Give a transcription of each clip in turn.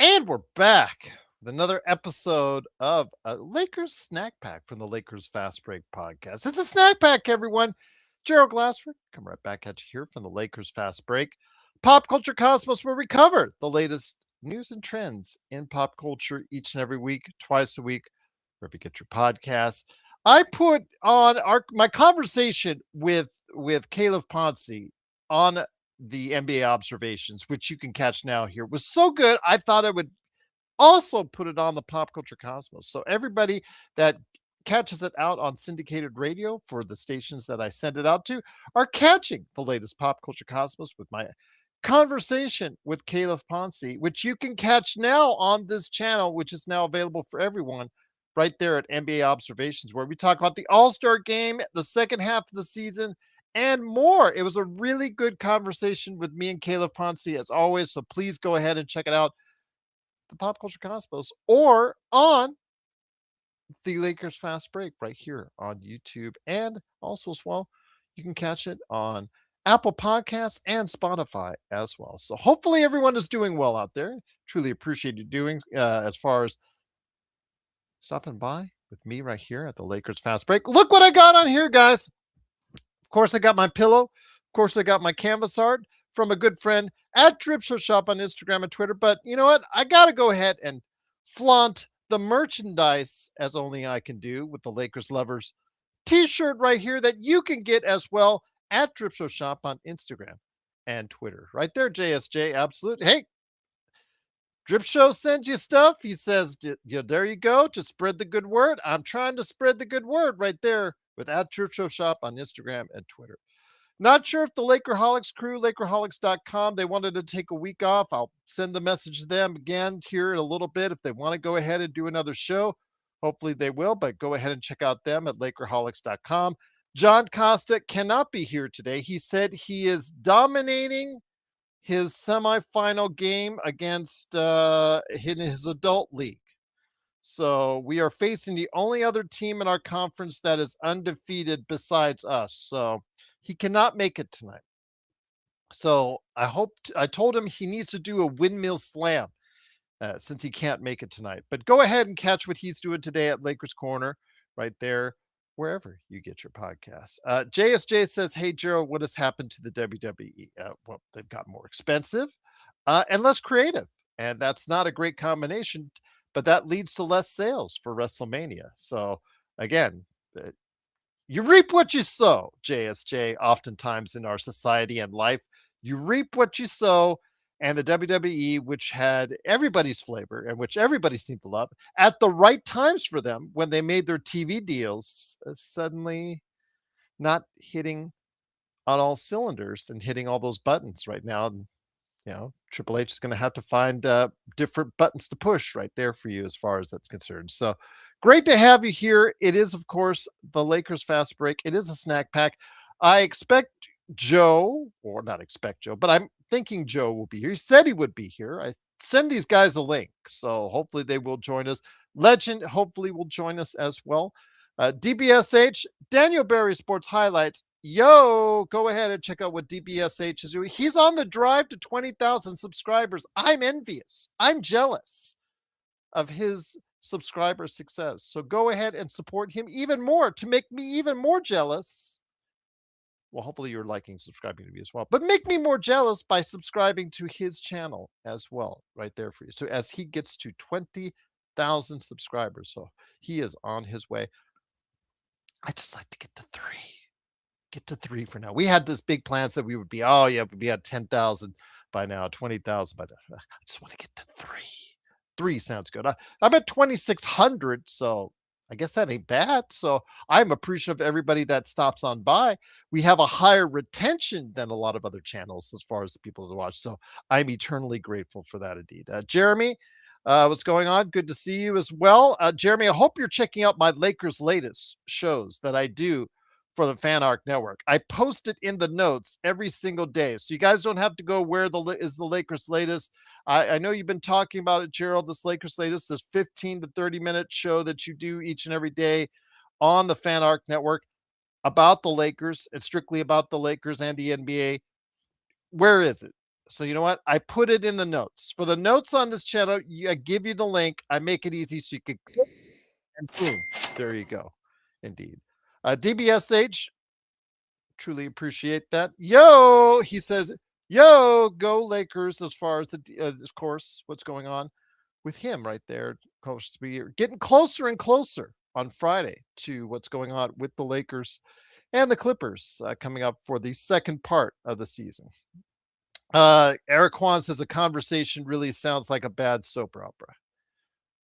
And we're back with another episode of a Lakers Snack Pack from the Lakers Fast Break podcast. It's a snack pack, everyone. Gerald Glassford, come right back at you here from the Lakers Fast Break. Pop Culture Cosmos, where we cover the latest news and trends in pop culture each and every week, twice a week, wherever you get your podcasts. I put on my conversation with Caleb Ponce on the NBA observations, which you can catch now here, was so good. I thought I would also put it on the Pop Culture Cosmos. So everybody that catches it out on syndicated radio for the stations that I send it out to are catching the latest Pop Culture Cosmos with my conversation with Caleb Ponce, which you can catch now on this channel, which is now available for everyone right there at NBA Observations, where we talk about the All-Star game, the second half of the season, and more. It was a really good conversation with me and Caleb Ponce, as always. So please go ahead and check it out, the Pop Culture Cosmos, or on the Lakers Fast Break right here on YouTube. And also, as well, you can catch it on Apple Podcasts and Spotify as well. So hopefully everyone is doing well out there. Truly appreciate you doing as far as stopping by with me right here at the Lakers Fast Break. Look what I got on here, guys. Of course, I got my pillow. Of course, I got my canvas art from a good friend at Drip Show Shop on Instagram and Twitter. But you know what? I got to go ahead and flaunt the merchandise as only I can do with the Lakers Lovers t-shirt right here that you can get as well at Drip Show Shop on Instagram and Twitter. Right there, JSJ. Absolutely. Hey, Drip Show sends you stuff. He says, yeah, there you go. Just spread the good word. I'm trying to spread the good word right there with at Drip Show Shop on Instagram and Twitter. Not sure if the Lakerholics crew, Lakerholics.com, they wanted to take a week off. I'll send the message to them again here in a little bit. If they want to go ahead and do another show, hopefully they will, but go ahead and check out them at Lakerholics.com. John Costa cannot be here today. He said he is dominating his semifinal game against in his adult league. So we are facing the only other team in our conference that is undefeated besides us. So he cannot make it tonight. So I told him he needs to do a windmill slam since he can't make it tonight. But go ahead and catch what he's doing today at Lakers Corner right there, wherever you get your podcasts. JSJ says, hey, Gerald, what has happened to the WWE? Well, they've got more expensive and less creative. And that's not a great combination, but that leads to less sales for WrestleMania. So again, you reap what you sow, JSJ, oftentimes in our society and life. You reap what you sow, and the WWE, which had everybody's flavor and which everybody seemed to love, at the right times for them when they made their TV deals, suddenly not hitting on all cylinders and hitting all those buttons right now. And, you know, Triple H is going to have to find different buttons to push right there for you as far as that's concerned. So great to have you here. It is, of course, the Lakers Fast Break. It is a snack pack. I expect Joe, or not expect Joe, but I'm thinking Joe will be here. He said he would be here. I send these guys a link, so hopefully they will join us. Legend hopefully will join us as well. DBSH, Daniel Barry Sports Highlights. Yo, go ahead and check out what DBSH is doing. He's on the drive to 20,000 subscribers. I'm envious. I'm jealous of his subscriber success. So go ahead and support him even more to make me even more jealous. Well, hopefully you're liking, subscribing to me as well, but make me more jealous by subscribing to his channel as well, right there for you. So as he gets to 20,000 subscribers, so he is on his way. I just like to get to three for now. We had this big plans that we would be, oh yeah, we'd be at 10,000 by now, 20,000 by now. I just want to get to three. Three sounds good. I'm at 2,600, so I guess that ain't bad. So I'm appreciative of everybody that stops on by. We have a higher retention than a lot of other channels as far as the people that watch. So I'm eternally grateful for that indeed. Jeremy, what's going on? Good to see you as well. Jeremy, I hope you're checking out my Lakers latest shows that I do for the Fan Arc Network. I post it in the notes every single day. So you guys don't have to go where is the Lakers latest. I know you've been talking about it, Gerald, this Lakers latest, this 15 to 30-minute show that you do each and every day on the Fan Arc Network about the Lakers and strictly about the Lakers and the NBA. Where is it? So you know what? I put it in the notes. For the notes on this channel, I give you the link. I make it easy so you can click and boom. There you go. Indeed. DBSH, truly appreciate that. Yo, he says, yo, go Lakers as far as of course, what's going on with him right there. Coach, we're getting closer and closer on Friday to what's going on with the Lakers and the Clippers coming up for the second part of the season. Eric Kwan says a conversation really sounds like a bad soap opera.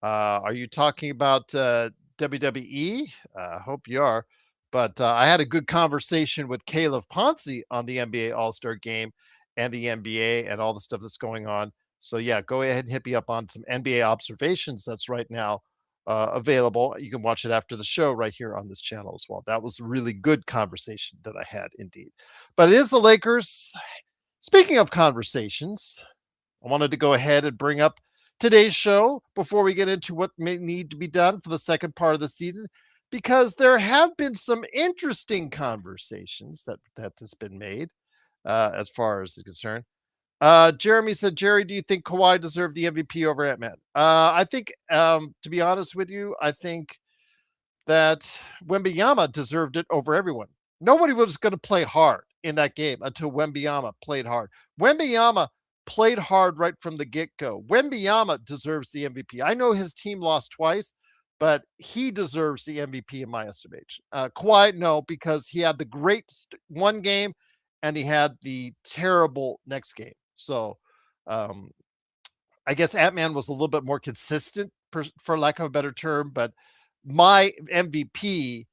Are you talking about WWE? I hope you are. But I had a good conversation with Caleb Ponce on the NBA All-Star Game and the NBA and all the stuff that's going on. So yeah, go ahead and hit me up on some NBA observations that's right now available. You can watch it after the show right here on this channel as well. That was a really good conversation that I had indeed. But it is the Lakers. Speaking of conversations, I wanted to go ahead and bring up today's show before we get into what may need to be done for the second part of the season, because there have been some interesting conversations that has been made as far as is concerned. Jeremy said, Jerry, do you think Kawhi deserved the MVP over Ant-Man? I think, to be honest with you, I think that Wembanyama deserved it over everyone. Nobody was going to play hard in that game until Wembanyama played hard. Wembanyama played hard right from the get-go. Wembanyama deserves the MVP. I know his team lost twice, but he deserves the MVP in my estimation. Kawhi, no, because he had the great one game and he had the terrible next game. So I guess Ant-Man was a little bit more consistent, for lack of a better term, but my MVP,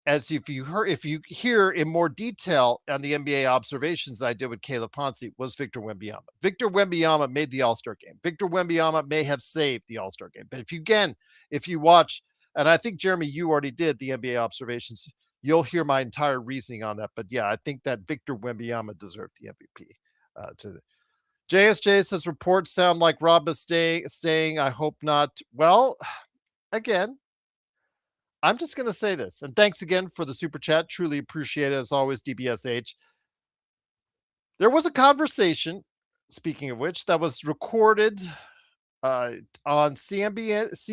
as if you hear in more detail on the NBA observations I did with Caleb Ponce, was Victor Wembanyama. Victor Wembanyama made the All-Star game. Victor Wembanyama may have saved the All-Star game. But if you watch, and I think, Jeremy, you already did the NBA observations, you'll hear my entire reasoning on that. But yeah, I think that Victor Wembanyama deserved the MVP. JSJ says reports sound like Rob is saying, I hope not. Well, again, I'm just going to say this, and thanks again for the super chat. Truly appreciate it, as always, DBSH. There was a conversation, speaking of which, that was recorded on CNBC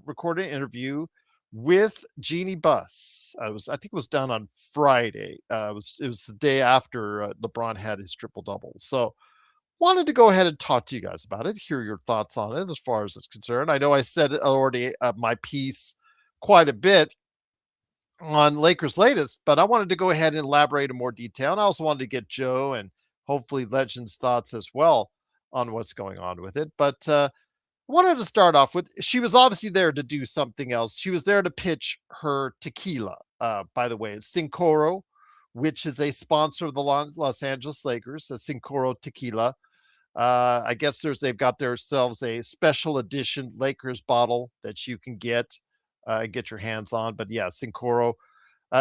recorded an interview with Jeanie Buss. I think it was done on Friday. It was the day after LeBron had his triple double. So wanted to go ahead and talk to you guys about it, hear your thoughts on it as far as it's concerned. I know I said it already my piece quite a bit on Lakers latest, but I wanted to go ahead and elaborate in more detail. And I also wanted to get Joe and hopefully Legend's thoughts as well on what's going on with it. But wanted to start off with, she was obviously there to do something else. She was there to pitch her tequila. By the way, it's Cincoro, which is a sponsor of the Los Angeles Lakers, a Cincoro tequila. I guess they've got themselves a special edition Lakers bottle that you can get your hands on. But yeah, Cincoro.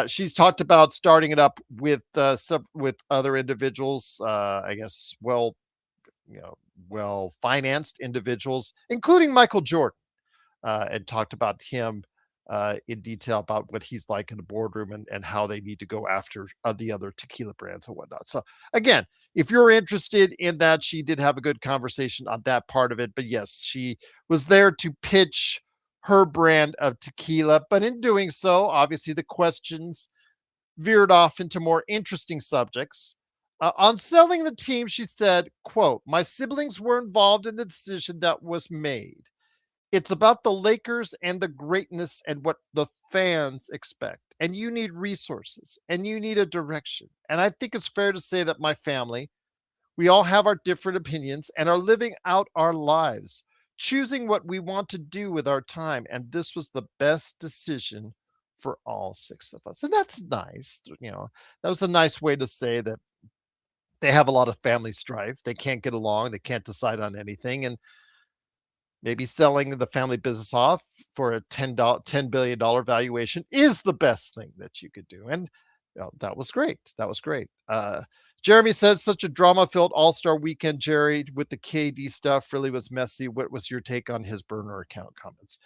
She's talked about starting it up with other individuals. I guess well financed individuals, including Michael Jordan, and talked about him in detail about what he's like in the boardroom and how they need to go after the other tequila brands and whatnot. So again, if you're interested in that, she did have a good conversation on that part of it. But yes, she was there to pitch her brand of tequila. But in doing so, obviously the questions veered off into more interesting subjects. On selling the team, she said, quote, my siblings were involved in the decision that was made. It's about the Lakers and the greatness and what the fans expect. And you need resources and you need a direction. And I think it's fair to say that my family, we all have our different opinions and are living out our lives, choosing what we want to do with our time. And this was the best decision for all six of us. And that's nice. That was a nice way to say that they have a lot of family strife. They can't get along. They can't decide on anything. And maybe selling the family business off for a $10 billion valuation is the best thing that you could do. And that was great. That was great. Jeremy says, such a drama-filled all-star weekend, Jerry, with the KD stuff really was messy. What was your take on his burner account comments?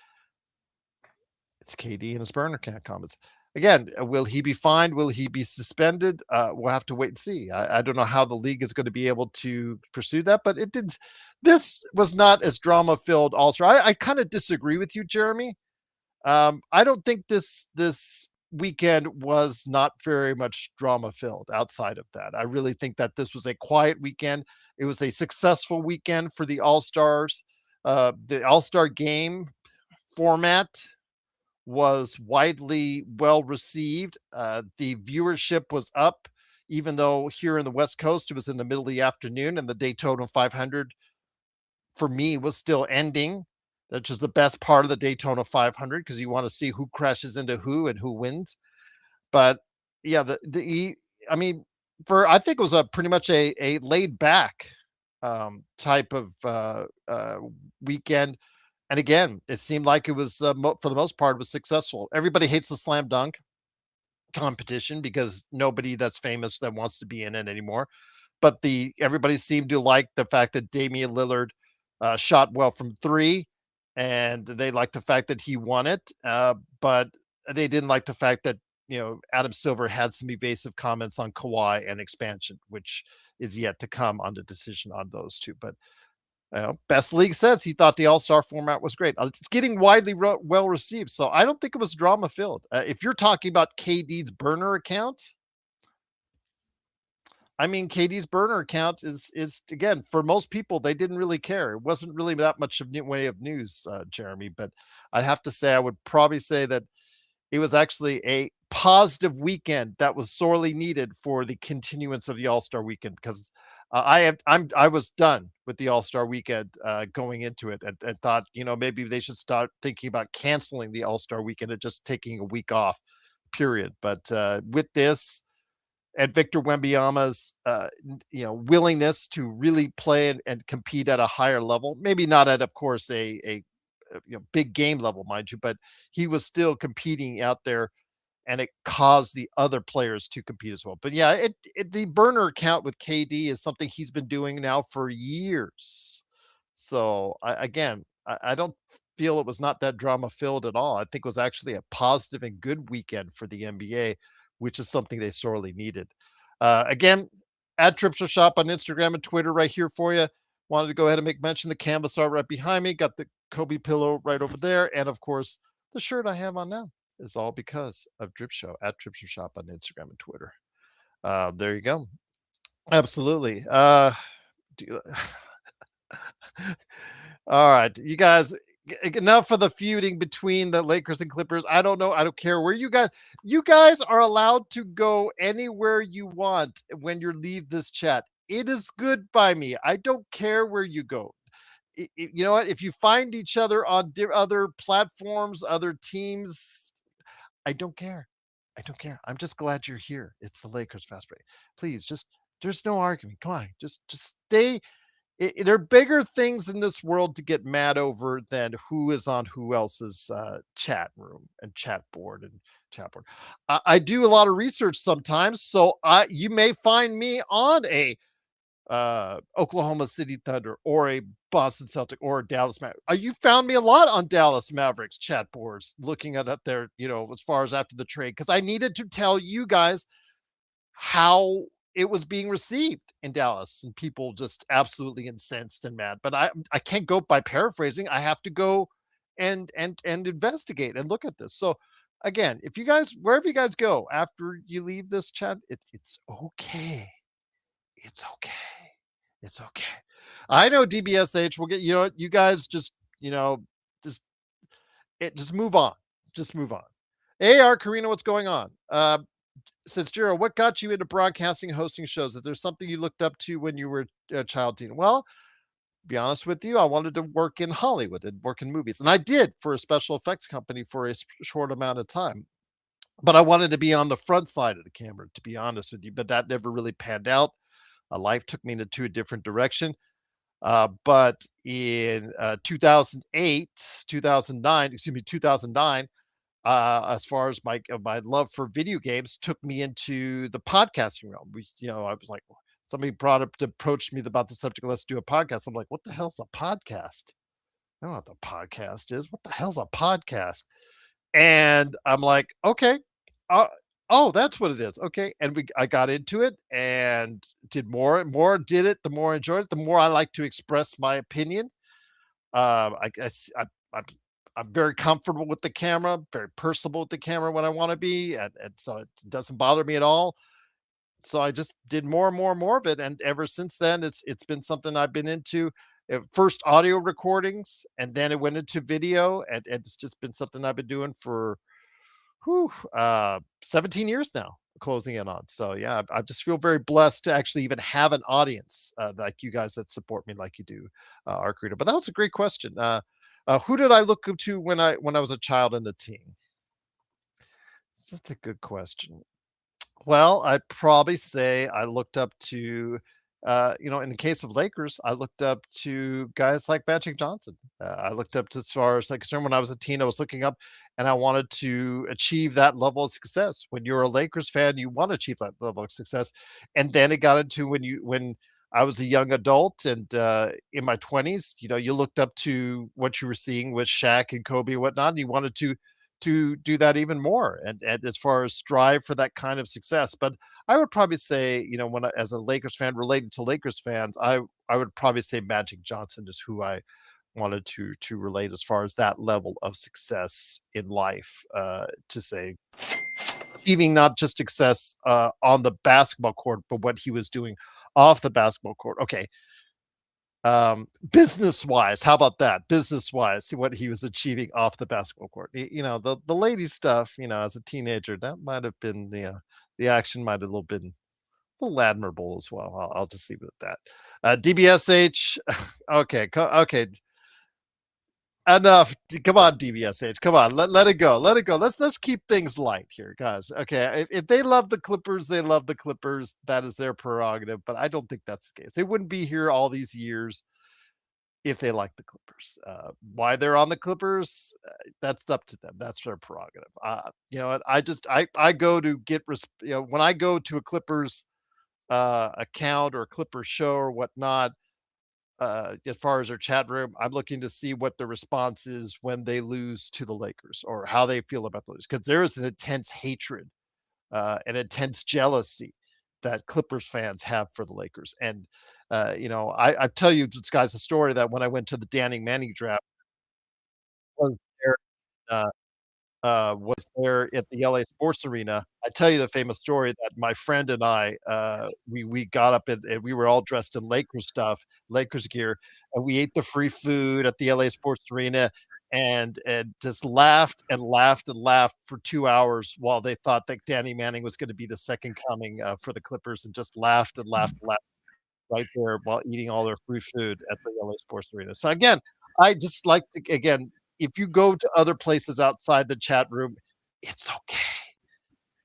It's KD and his burner account comments. Again, will he be fined? Will he be suspended? We'll have to wait and see. I don't know how the league is going to be able to pursue that, but it did. This was not as drama filled. Also, I kind of disagree with you, Jeremy. I don't think this weekend was not very much drama filled outside of that. I really think that this was a quiet weekend. It was a successful weekend for the All Stars. The All Star game format was widely well received. The viewership was up, even though here in the West Coast it was in the middle of the afternoon, and the Daytona 500 for me was still ending. That's just the best part of the Daytona 500 because you want to see who crashes into who and who wins. But yeah, I mean, for I think it was a pretty much a laid back type of weekend. And again, it seemed like it was for the most part was successful. Everybody hates the slam dunk competition because nobody that's famous that wants to be in it anymore. But the everybody seemed to like the fact that Damian Lillard shot well from three, and they liked the fact that he won it. But they didn't like the fact that Adam Silver had some evasive comments on Kawhi and expansion, which is yet to come on the decision on those two. But Best League says he thought the All Star format was great. It's getting widely well received, so I don't think it was drama filled. If you're talking about KD's burner account, I mean, KD's burner account is again for most people they didn't really care. It wasn't really that much of way of news, Jeremy. But I have to say, I would probably say that it was actually a positive weekend that was sorely needed for the continuance of the All Star weekend because I was done with the All Star weekend going into it and thought maybe they should start thinking about canceling the All Star weekend and just taking a week off, period. But with this and Victor Wembanyama's willingness to really play and compete at a higher level, maybe not at of course a big game level, mind you, but he was still competing out there and it caused the other players to compete as well. But yeah, the burner account with KD is something he's been doing now for years. So I don't feel it was not that drama filled at all. I think it was actually a positive and good weekend for the NBA, which is something they sorely needed. Again, at Tripsha Shop on Instagram and Twitter right here for you. Wanted to go ahead and make mention the canvas art right behind me. Got the Kobe pillow right over there. And of course, the shirt I have on now is all because of Drip Show at Drip Show Shop on Instagram and Twitter. There you go. Absolutely. All right, you guys. Enough of the feuding between the Lakers and Clippers. I don't know. I don't care where you guys. You guys are allowed to go anywhere you want when you leave this chat. It is good by me. I don't care where you go. You know what? If you find each other on other platforms, other teams, I don't care. I don't care. I'm just glad you're here. It's the Lakers fast break. Please, just there's no argument. Come on, just stay. There are bigger things in this world to get mad over than who is on who else's chat room and chat board and chat board. I do a lot of research sometimes, so you may find me on a Oklahoma City Thunder or a Boston Celtic or a Dallas Mavericks. You found me a lot on Dallas Mavericks chat boards looking at their, as far as after the trade, because I needed to tell you guys how it was being received in Dallas and people just absolutely incensed and mad. But I can't go by paraphrasing. I have to go and investigate and look at this. So again, if you guys, wherever you guys go after you leave this chat, it's okay. It's okay. It's okay. I know DBSH will get, you guys just, just just move on. Just move on. AR Karina, what's going on? Says Jiro, what got you into broadcasting, hosting shows? Is there something you looked up to when you were a child teen? Well, be honest with you, I wanted to work in Hollywood and work in movies. And I did for a special effects company for a short amount of time. But I wanted to be on the front side of the camera, to be honest with you. But that never really panned out. Life took me into a different direction. But in 2008, 2009, excuse me, 2009, as far as my love for video games took me into the podcasting realm. I was like, somebody approached me about the subject. Let's do a podcast. I'm like, what the hell's a podcast? I don't know what the podcast is. What the hell's a podcast? And I'm like, okay. Uh, oh, that's what it is. Okay, and I got into it and did more did it, the more I enjoyed it, the more I like to express my opinion. I guess I'm very comfortable with the camera, very personable with the camera when I want to be, and so it doesn't bother me at all. So I just did more and more and more of it, and ever since then, it's been something I've been into. First audio recordings, and then it went into video, and it's just been something I've been doing for 17 years now, closing in on. So yeah, I just feel very blessed to actually even have an audience like you guys that support me like you do, Arcarita. But that was a great question. Who did I look up to when I was a child and a teen? That's a good question. Well, I'd probably say I looked up to, in the case of Lakers, I looked up to guys like Magic Johnson. I looked up to as far as like concerned when I was a teen, I was looking up and I wanted to achieve that level of success. When you're a Lakers fan, you want to achieve that level of success. And then it got into when I was a young adult and in my 20s, you looked up to what you were seeing with Shaq and Kobe and whatnot, and you wanted to do that even more and as far as strive for that kind of success. But I would probably say, as a Lakers fan related to Lakers fans, I would probably say Magic Johnson is who I wanted to relate as far as that level of success in life, to say achieving not just success on the basketball court, but what he was doing off the basketball court. Okay, business wise, how about that? Business wise, see what he was achieving off the basketball court. The lady stuff, as a teenager, that might have been the action might have been a little admirable as well. I'll just leave it at that. DBSH, okay, okay, enough. Come on, DBSH, come on, let it go, let it go. Let's keep things light here, guys. Okay, if they love the Clippers, they love the Clippers. That is their prerogative, but I don't think that's the case. They wouldn't be here all these years if they like the Clippers. Why they're on the Clippers, that's up to them. That's their prerogative. I go to when I go to a Clippers account or a Clippers show or whatnot, as far as their chat room, I'm looking to see what the response is when they lose to the Lakers or how they feel about those, because there is an intense hatred, an intense jealousy that Clippers fans have for the Lakers. And I tell you guys a story that when I went to the Danny Manning draft, was there, uh, was there at the LA Sports Arena. I tell you the famous story that my friend and I, we got up and we were all dressed in Lakers stuff, Lakers gear, and we ate the free food at the LA Sports Arena and just laughed and laughed and laughed for 2 hours while they thought that Danny Manning was gonna be the second coming, for the Clippers, and just laughed and laughed and laughed right there while eating all their free food at the LA Sports Arena. So again, I just like to again, if you go to other places outside the chat room, it's okay.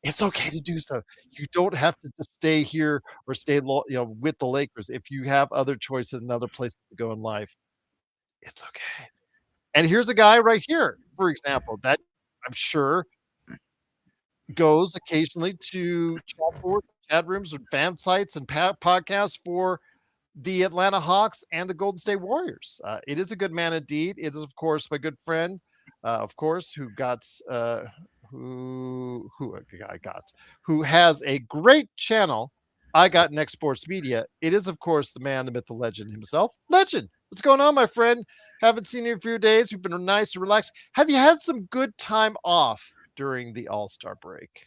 It's okay to do so. You don't have to just stay here or stay with the Lakers. If you have other choices and other places to go in life, it's okay. And here's a guy right here, for example, that I'm sure goes occasionally to chat boards, chat rooms, and fan sites and podcasts for the Atlanta Hawks and the Golden State Warriors. It is a good man indeed. It is, of course, my good friend, of course, who has a great channel. I got Next Sports Media. It is, of course, the man, the myth, the legend himself. Legend, what's going on, my friend? Haven't seen you in a few days. We've been nice and relaxed. Have you had some good time off during the All-Star break?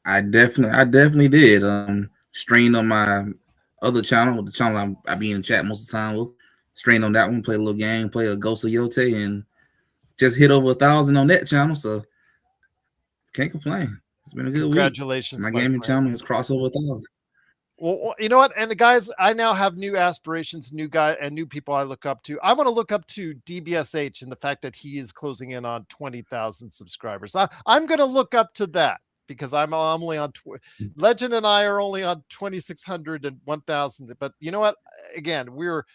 I definitely did. Strained on my other channel, the channel I be in the chat most of the time with. Strained on that one, play a little game, play a Ghost of Yote, and just hit over 1,000 on that channel. So can't complain. It's been a good week. Congratulations, My my gaming friend. channel has crossed over 1,000. Well, you know what? And the guys, I now have new aspirations, new people I look up to. I want to look up to DBSH and the fact that he is closing in on 20,000 subscribers. I'm going to look up to that because I'm only on Legend and I are only on 2,600 and 1,000. But you know what? Again, we're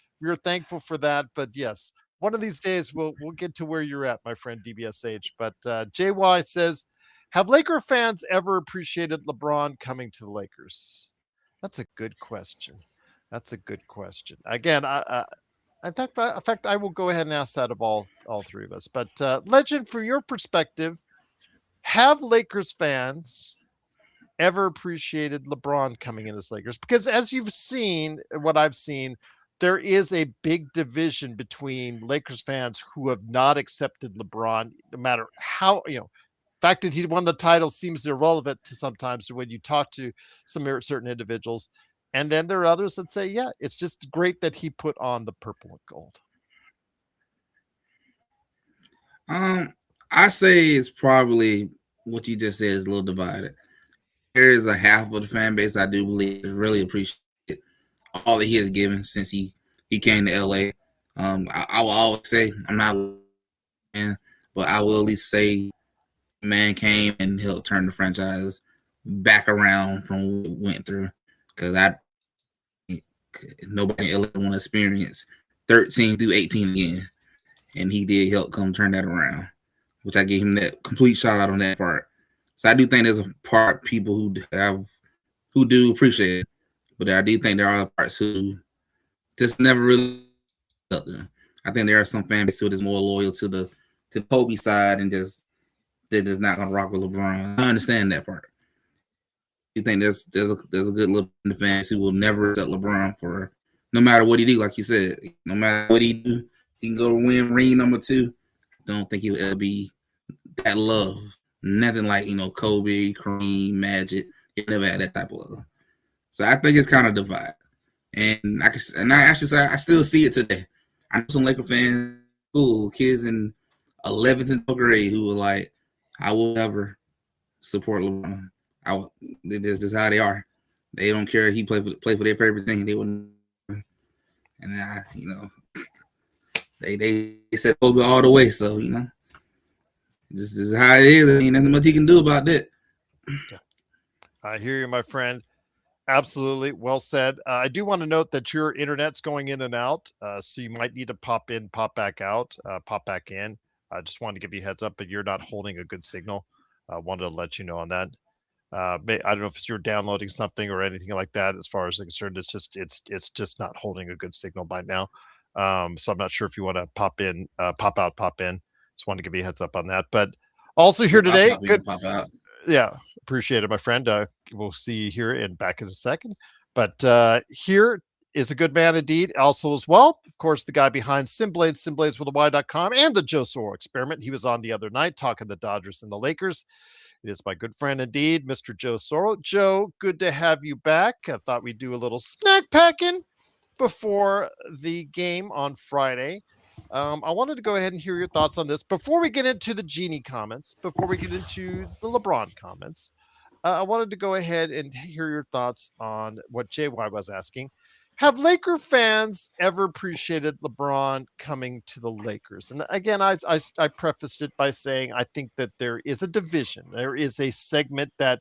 thankful for that. But yes, one of these days we'll get to where you're at, my friend DBSH. But JY says, have Laker fans ever appreciated LeBron coming to the Lakers? That's a good question. That's a good question. Again, in fact, I will go ahead and ask that of all three of us. But Legend, from your perspective, Have Lakers fans ever appreciated LeBron coming in as Lakers? Because as you've seen, what I've seen, there is a big division between Lakers fans who have not accepted LeBron, no matter how, fact that he won the title seems irrelevant to sometimes when you talk to some certain individuals. And then there are others that say, yeah, it's just great that he put on the purple and gold. I say it's probably what you just said is a little divided. There is a half of the fan base I do believe really appreciate all that he has given since he came to LA. I will always say I'm not a fan, but I will at least say man came and helped turn the franchise back around from what we went through. Because nobody in LA want to experience 13 through 18 again, and he did help come turn that around, which I gave him that complete shout out on that part. So I do think there's a part people who do appreciate it, but I do think there are parts who just never really. I think there are some fan base who is more loyal to the Kobe side and they're just not gonna rock with LeBron. I understand that part. You think there's a good little fans who will never accept LeBron for no matter what he do, like you said, no matter what he do, he can go win ring number 2. Don't think he'll ever be that love. Nothing like Kobe, Kareem, Magic. He never had that type of love. So I think it's kind of divided. And I actually say I still see it today. I know some Laker fans, kids in 11th and 12th grade who were like, I will never support LeBron. This is how they are. They don't care if he play for their favorite thing. They wouldn't. And they said Kobe all the way. So this is how it is. I mean, nothing much he can do about that. I hear you, my friend. Absolutely. Well said. I do want to note that your internet's going in and out. So you might need to pop in, pop back out, pop back in. I just wanted to give you a heads up, but you're not holding a good signal. I wanted to let you know on that. I don't know if you're downloading something or anything like that. As far as I'm concerned, it's just not holding a good signal by now. So I'm not sure if you want to pop in, pop out, pop in. Just wanted to give you a heads up on that. But also here today, good. Pop out. Yeah, appreciate it, my friend. We'll see you here in back in a second. But here is a good man indeed. Also, as well, of course, the guy behind SimBlades with a Y.com, and the Joe Soro Experiment. He was on the other night talking the Dodgers and the Lakers. It is my good friend indeed, Mr. Joe Soro. Joe, good to have you back. I thought we'd do a little snack packing before the game on Friday. I wanted to go ahead and hear your thoughts on this before we get into the Jeanie comments, before we get into the LeBron comments. I wanted to go ahead and hear your thoughts on what JY was asking. Have Laker fans ever appreciated LeBron coming to the Lakers? And again, I prefaced it by saying I think that there is a division. There is a segment that,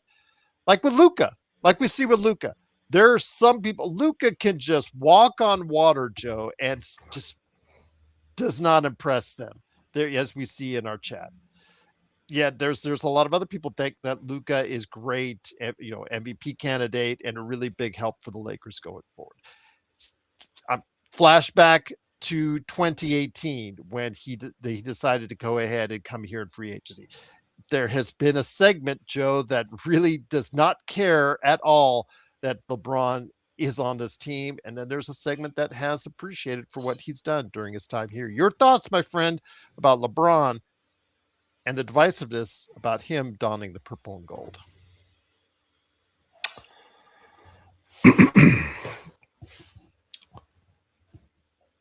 like with Luka, like we see with Luka, there are some people. Luka can just walk on water, Joe, and just does not impress them. There, as we see in our chat. Yeah, there's a lot of other people think that Luka is great, MVP candidate and a really big help for the Lakers going forward. Flashback to 2018 when he decided to go ahead and come here in free agency. There has been a segment, Joe, that really does not care at all that LeBron is on this team. And then there's a segment that has appreciated for what he's done during his time here. Your thoughts, my friend, about LeBron and the divisiveness about him donning the purple and gold.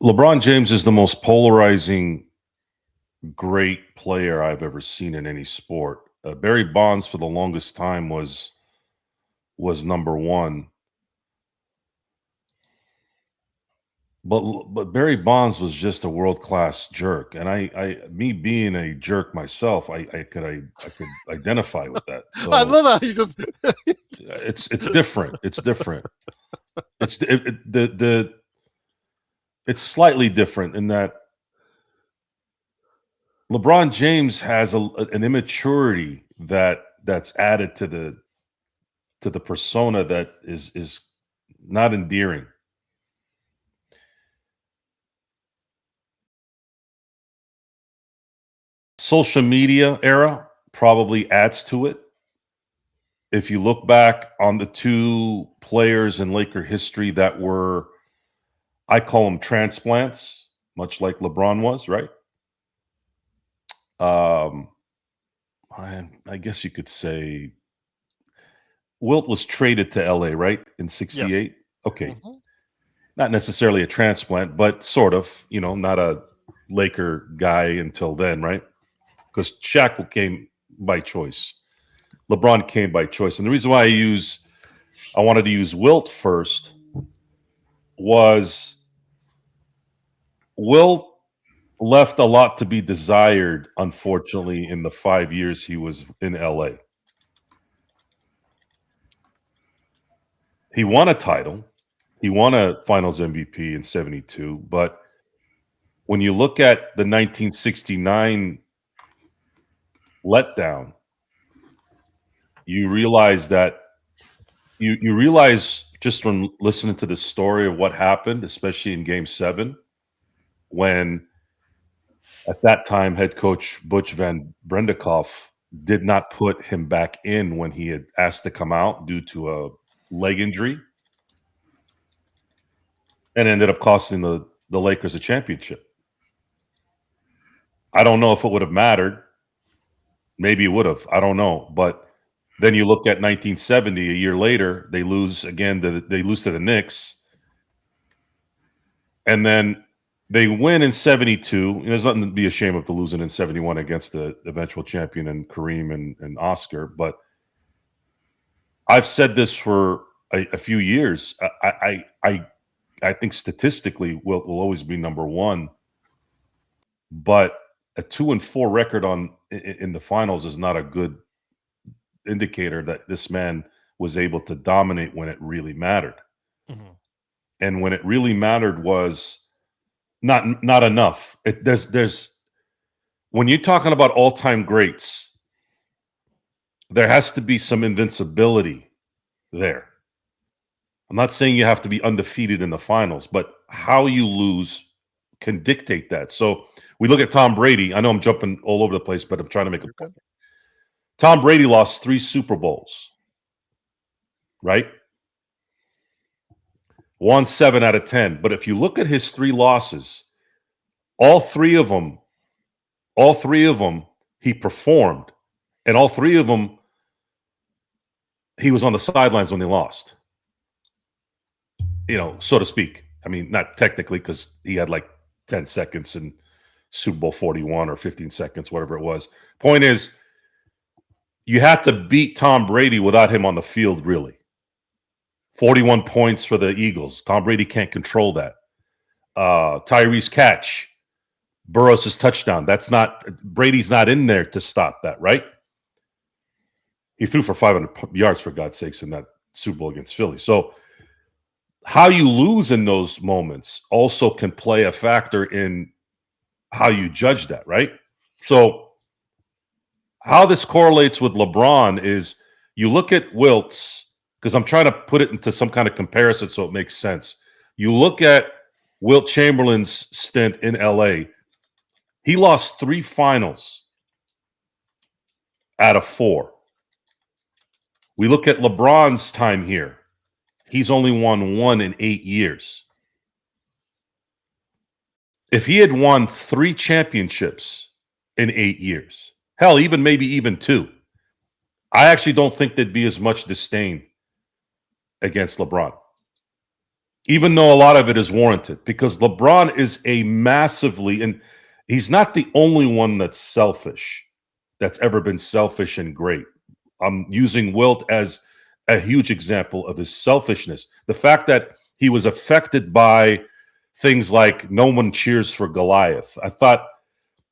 LeBron James is the most polarizing great player I've ever seen in any sport. Barry Bonds for the longest time was number one. But Barry Bonds was just a world-class jerk. And me being a jerk myself, I could identify with that. So I love how you just it's different. It's different. It's it's slightly different in that LeBron James has an immaturity that's added to the persona that is not endearing. Social media era, probably adds to it. If you look back on the two players in Laker history that were, I call them transplants, much like LeBron was, right? I guess you could say Wilt was traded to LA, right? In 68. Yes. Okay. Mhm. Not necessarily a transplant, but sort of, not a Laker guy until then, right? Because Shaq came by choice. LeBron came by choice. And the reason why I wanted to use Wilt first was Wilt left a lot to be desired, unfortunately, in the 5 years he was in LA. He won a title. He won a finals MVP in 72. But when you look at the 1969 letdown, you realize that you realize just from listening to the story of what happened, especially in Game 7, when at that time head coach Butch Van Brendekoff did not put him back in when he had asked to come out due to a leg injury, and ended up costing the Lakers a championship. I don't know if it would have mattered. Maybe it would have. I don't know. But then you look at 1970, a year later, they lose again. They lose to the Knicks. And then they win in 72. There's nothing to be ashamed of the losing in 71 against the eventual champion and Kareem and Oscar. But I've said this for a few years. I think statistically will always be number one. But a 2-4 record in the finals is not a good indicator that this man was able to dominate when it really mattered. Mhm. And when it really mattered was not enough. There's when you're talking about all-time greats, there has to be some invincibility there. I'm not saying you have to be undefeated in the finals, but how you lose can dictate that. So we look at Tom Brady. I know I'm jumping all over the place, but I'm trying to make a point. Tom Brady lost 3 Super Bowls, right? Won 7 out of 10. But if you look at his 3 losses, all three of them, he performed. And all 3 of them, he was on the sidelines when they lost. So to speak. I mean, not technically, because he had like 10 seconds in Super Bowl 41 or 15 seconds, whatever it was. Point is, you had to beat Tom Brady without him on the field, really. 41 points for the Eagles. Tom Brady can't control that. Tyree's catch, Burrow's touchdown. Brady's not in there to stop that, right? He threw for 500 yards, for God's sakes, in that Super Bowl against Philly. So how you lose in those moments also can play a factor in how you judge that, right? So how this correlates with LeBron is you look at Wilt's, because I'm trying to put it into some kind of comparison so it makes sense. You look at Wilt Chamberlain's stint in LA. He lost 3 finals out of 4. We look at LeBron's time here. He's only won 1 in 8 years. If he had won 3 championships in 8 years, hell, maybe even 2, I actually don't think there'd be as much disdain against LeBron, even though a lot of it is warranted, because LeBron is and he's not the only one that's ever been selfish and great. I'm using Wilt as a huge example of his selfishness. The fact that he was affected by things like no one cheers for Goliath. I thought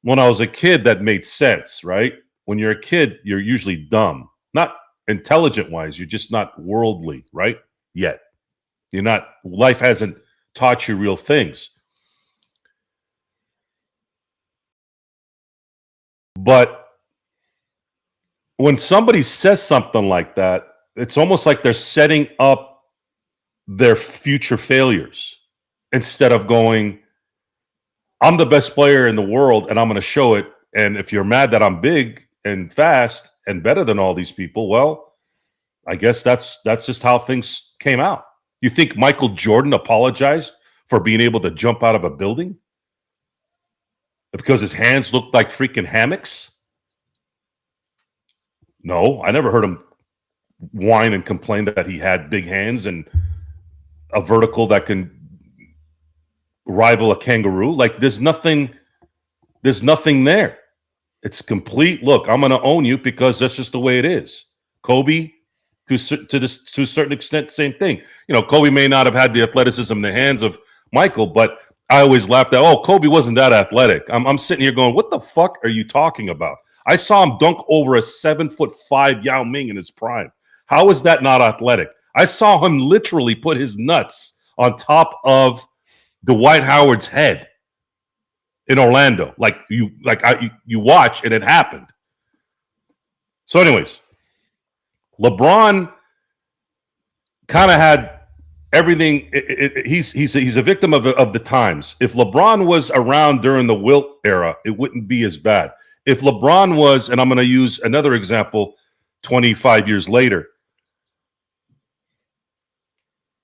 when I was a kid that made sense, right? When you're a kid, you're usually dumb. Not intelligent-wise, you're just not worldly, right? Yet. Life hasn't taught you real things. But when somebody says something like that, it's almost like they're setting up their future failures instead of going, I'm the best player in the world and I'm going to show it. And if you're mad that I'm big, and fast and better than all these people, well, I guess that's just how things came out. You think Michael Jordan apologized for being able to jump out of a building because his hands looked like freaking hammocks? No, I never heard him whine and complain that he had big hands and a vertical that can rival a kangaroo. Like there's nothing there. It's complete. Look, I'm going to own you because that's just the way it is. Kobe, to a certain extent, same thing. You know, Kobe may not have had the athleticism in the hands of Michael, but I always laughed at, oh, Kobe wasn't that athletic. I'm sitting here going, what the fuck are you talking about? I saw him dunk over a 7'5" Yao Ming in his prime. How is that not athletic? I saw him literally put his nuts on top of Dwight Howard's head in Orlando. You watch and it happened. So anyways, LeBron kind of had everything. He's a victim of the times. If LeBron was around during the Wilt era, it wouldn't be as bad. If LeBron was, and I'm going to use another example, 25 years later,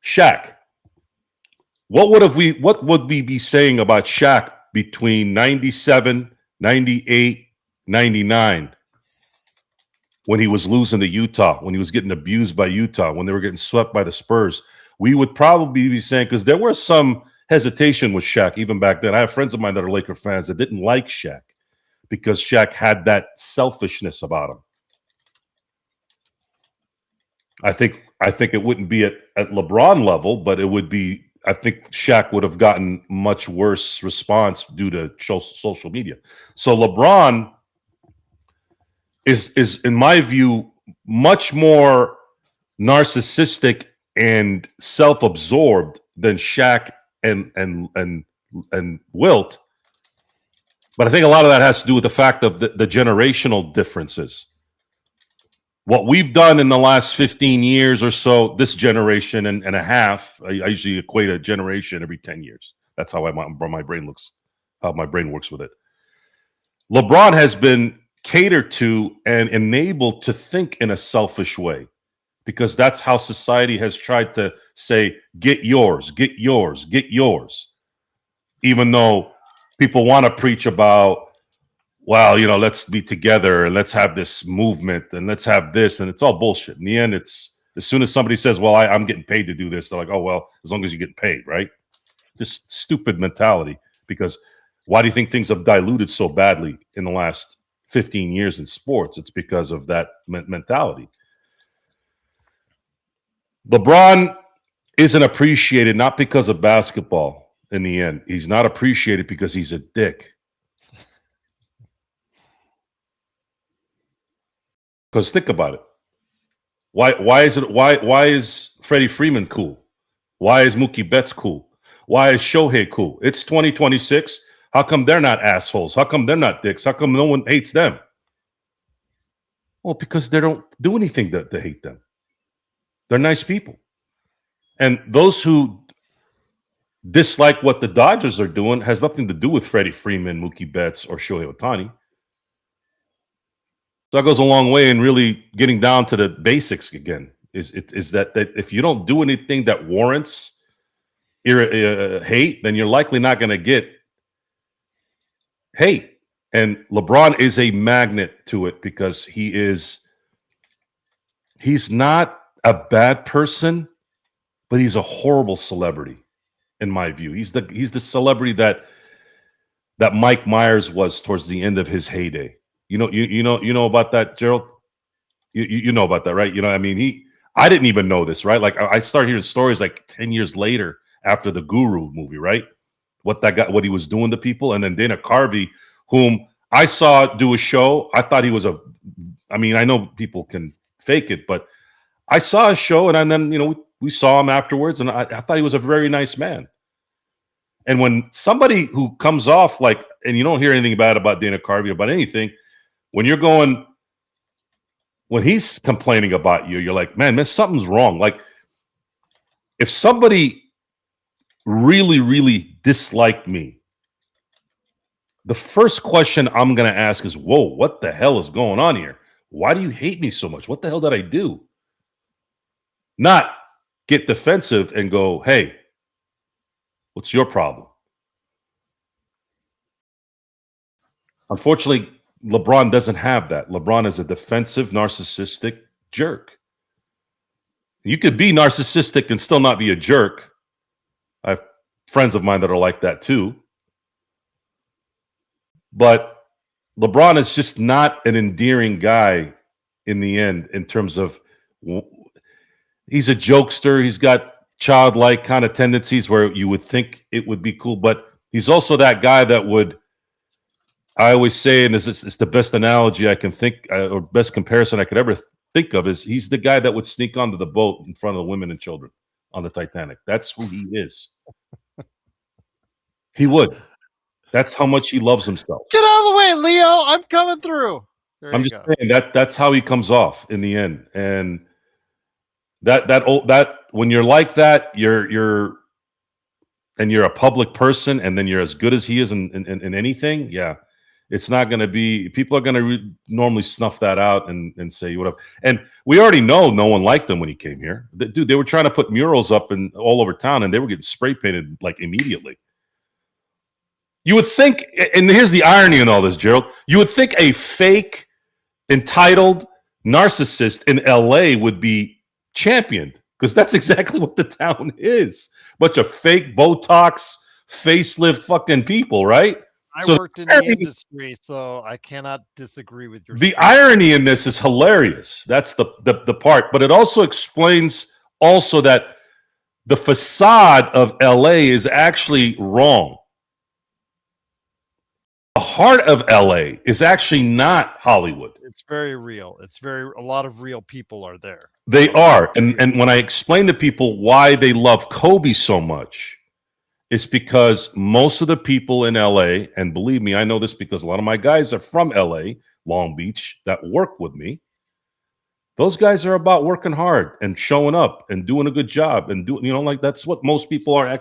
Shaq. What would we be saying about Shaq between 97, 98, 99? When he was losing to Utah, when he was getting abused by Utah, when they were getting swept by the Spurs, we would probably be saying, because there was some hesitation with Shaq even back then. I have friends of mine that are Laker fans that didn't like Shaq because Shaq had that selfishness about him. I think it wouldn't be at LeBron level, but it would be. I think Shaq would have gotten much worse response due to social media. So LeBron is in my view much more narcissistic and self-absorbed than Shaq and Wilt. But I think a lot of that has to do with the fact of the generational differences. What we've done in the last 15 years or so, this generation and a half, I usually equate a generation every 10 years. That's how my brain looks, how my brain works with it. LeBron has been catered to and enabled to think in a selfish way because that's how society has tried to say, get yours, get yours, get yours. Even though people want to preach about, well, let's be together and let's have this movement and let's have this. And it's all bullshit. In the end, it's as soon as somebody says, well, I'm getting paid to do this, they're like, oh, well, as long as you get paid, right? Just stupid mentality. Because why do you think things have diluted so badly in the last 15 years in sports? It's because of that mentality. LeBron isn't appreciated not because of basketball in the end. He's not appreciated because he's a dick. Because think about it. Why is Freddie Freeman cool? Why is Mookie Betts cool? Why is Shohei cool? It's 2026. How come they're not assholes? How come they're not dicks? How come no one hates them? Well, because they don't do anything to hate them. They're nice people. And those who dislike what the Dodgers are doing has nothing to do with Freddie Freeman, Mookie Betts, or Shohei Ohtani. So that goes a long way in really getting down to the basics again. Is that if you don't do anything that warrants hate, then you're likely not going to get hate. And LeBron is a magnet to it because he's not a bad person, but he's a horrible celebrity, in my view. He's the celebrity that Mike Myers was towards the end of his heyday. You know about that, Gerald? You know about that, right? I didn't even know this, right? Like I started hearing stories like 10 years later after the Guru movie, right? What he was doing to people. And then Dana Carvey, whom I saw do a show. I thought he was I know people can fake it, but I saw a show and then, we saw him afterwards and I thought he was a very nice man. And when somebody who comes off like, and you don't hear anything bad about Dana Carvey about anything, when he's complaining about you, you're like, man, something's wrong. Like if somebody really, really disliked me, the first question I'm going to ask is, whoa, what the hell is going on here? Why do you hate me so much? What the hell did I do? Not get defensive and go, hey, what's your problem? Unfortunately, LeBron doesn't have that. LeBron is a defensive, narcissistic jerk. You could be narcissistic and still not be a jerk. I have friends of mine that are like that too. But LeBron is just not an endearing guy in the end, in terms of he's a jokester. He's got childlike kind of tendencies where you would think it would be cool, but he's also that guy that would, I always say, and this is the best analogy I can think, or best comparison I could ever think of, is he's the guy that would sneak onto the boat in front of the women and children on the Titanic. That's who he is. He would. That's how much he loves himself. Get out of the way, Leo. I'm coming through. There I'm you just go. saying that's how he comes off in the end. And that when you're like that, you're a public person, and then you're as good as he is in anything. Yeah, it's not going to be. People are going to normally snuff that out and say whatever. And we already know no one liked him when he came here. Dude, they were trying to put murals up all over town, and they were getting spray painted like immediately. You would think, and here's the irony in all this, Gerald. You would think a fake, entitled narcissist in LA would be championed, because that's exactly what the town is. Bunch of fake Botox, facelift fucking people, right? I worked in the industry, so I cannot disagree with your The irony in this is hilarious. That's the part. But it also explains also that the facade of LA is actually wrong. The heart of LA is actually not Hollywood. It's very real. A lot of real people are there. They are. And when I explain to people why they love Kobe so much, it's because most of the people in LA, and believe me, I know this because a lot of my guys are from LA, Long Beach, that work with me. Those guys are about working hard and showing up and doing a good job and doing, like that's what most people are.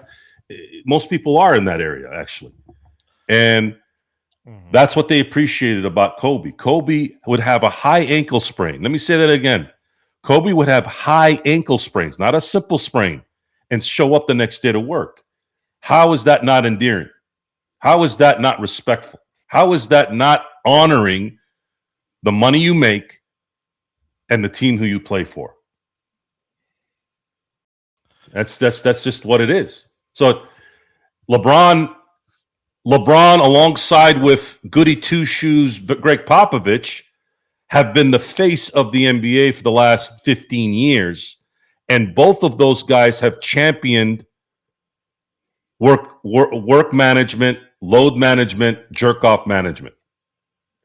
Most people are in that area, actually. And that's what they appreciated about Kobe. Kobe would have a high ankle sprain. Let me say that again. Kobe would have high ankle sprains, not a simple sprain, and show up the next day to work. How is that not endearing? How is that not respectful? How is that not honoring the money you make and the team who you play for? That's just what it is. So LeBron, alongside with Goody Two Shoes, but Greg Popovich, have been the face of the NBA for the last 15 years. And both of those guys have championed work management, load management, jerk off management.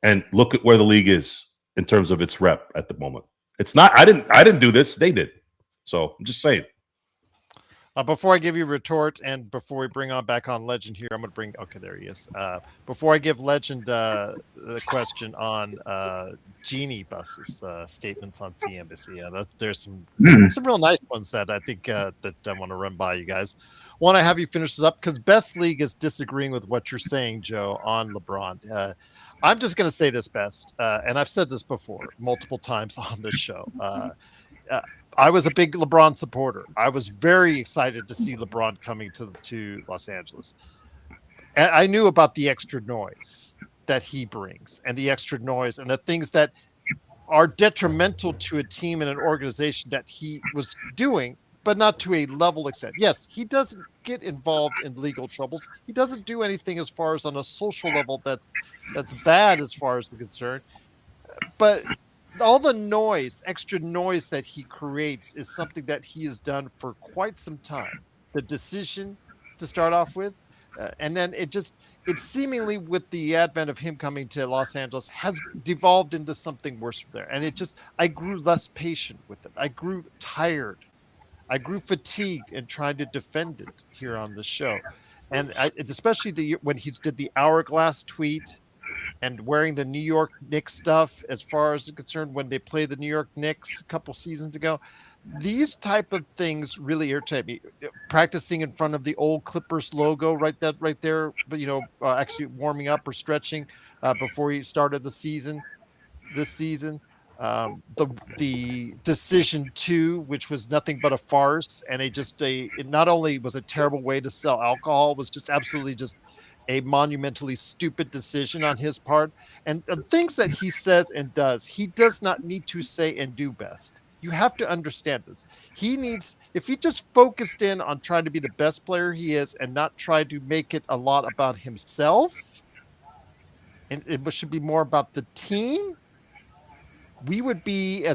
And look at where the league is in terms of its rep at the moment. It's not, I didn't do this, they did. So I'm just saying. Before I give you a retort, and before we bring back on Legend here, I'm going to bring. Okay, there he is. Before I give Legend the question on Jeanie Buss's statements on CNBC, there's some real nice ones that I think that I want to run by you guys. Want to have you finish this up because Best League is disagreeing with what you're saying, Joe, on LeBron. I'm just going to say this, Best, and I've said this before multiple times on this show. I was a big LeBron supporter. I was very excited to see LeBron coming to Los Angeles. And I knew about the extra noise that he brings and the extra noise and the things that are detrimental to a team and an organization that he was doing, but not to a level extent. Yes, he doesn't get involved in legal troubles. He doesn't do anything as far as on a social level that's bad as far as the concern. But all the noise, extra noise that he creates is something that he has done for quite some time. The decision to start off with, and then it seemingly with the advent of him coming to Los Angeles has devolved into something worse from there. And I grew less patient with it. I grew tired. I grew fatigued in trying to defend it here on the show. And especially when he did the hourglass tweet and wearing the New York Knicks stuff, as far as it's concerned, when they played the New York Knicks a couple seasons ago, these type of things really irritate me. Practicing in front of the old Clippers logo, right there, but actually warming up or stretching before he started the season. This season, the decision two, which was nothing but a farce, and it not only was a terrible way to sell alcohol, was just absolutely just a monumentally stupid decision on his part, and the things that he says and does, he does not need to say and do best. You have to understand this. If he just focused in on trying to be the best player he is and not try to make it a lot about himself, and it should be more about the team, we would be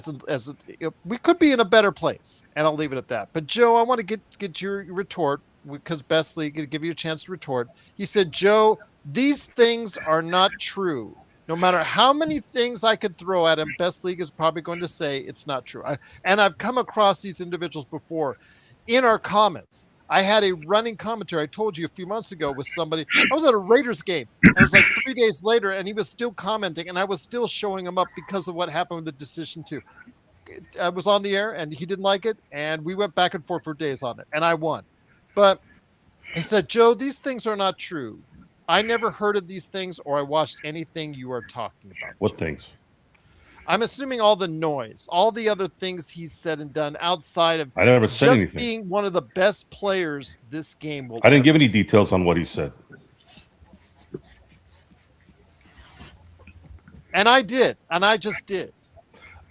we could be in a better place, and I'll leave it at that. But Joe, I want to get your retort, because Besley going to give you a chance to retort. He said, Joe, these things are not true. No matter how many things I could throw at him, Best League is probably going to say it's not true. And I've come across these individuals before in our comments. I had a running commentary, I told you a few months ago, with somebody. I was at a Raiders game. It was like 3 days later, and he was still commenting, and I was still showing him up because of what happened with the decision too. I was on the air, and he didn't like it, and we went back and forth for days on it, and I won. But he said, Joe, these things are not true. I never heard of these things, or I watched anything you are talking about. What Joe. things? I'm assuming all the noise, all the other things he's said and done outside of I never said just anything. being one of the best players this game will. I didn't give any details on what he said. And I did, and I just did.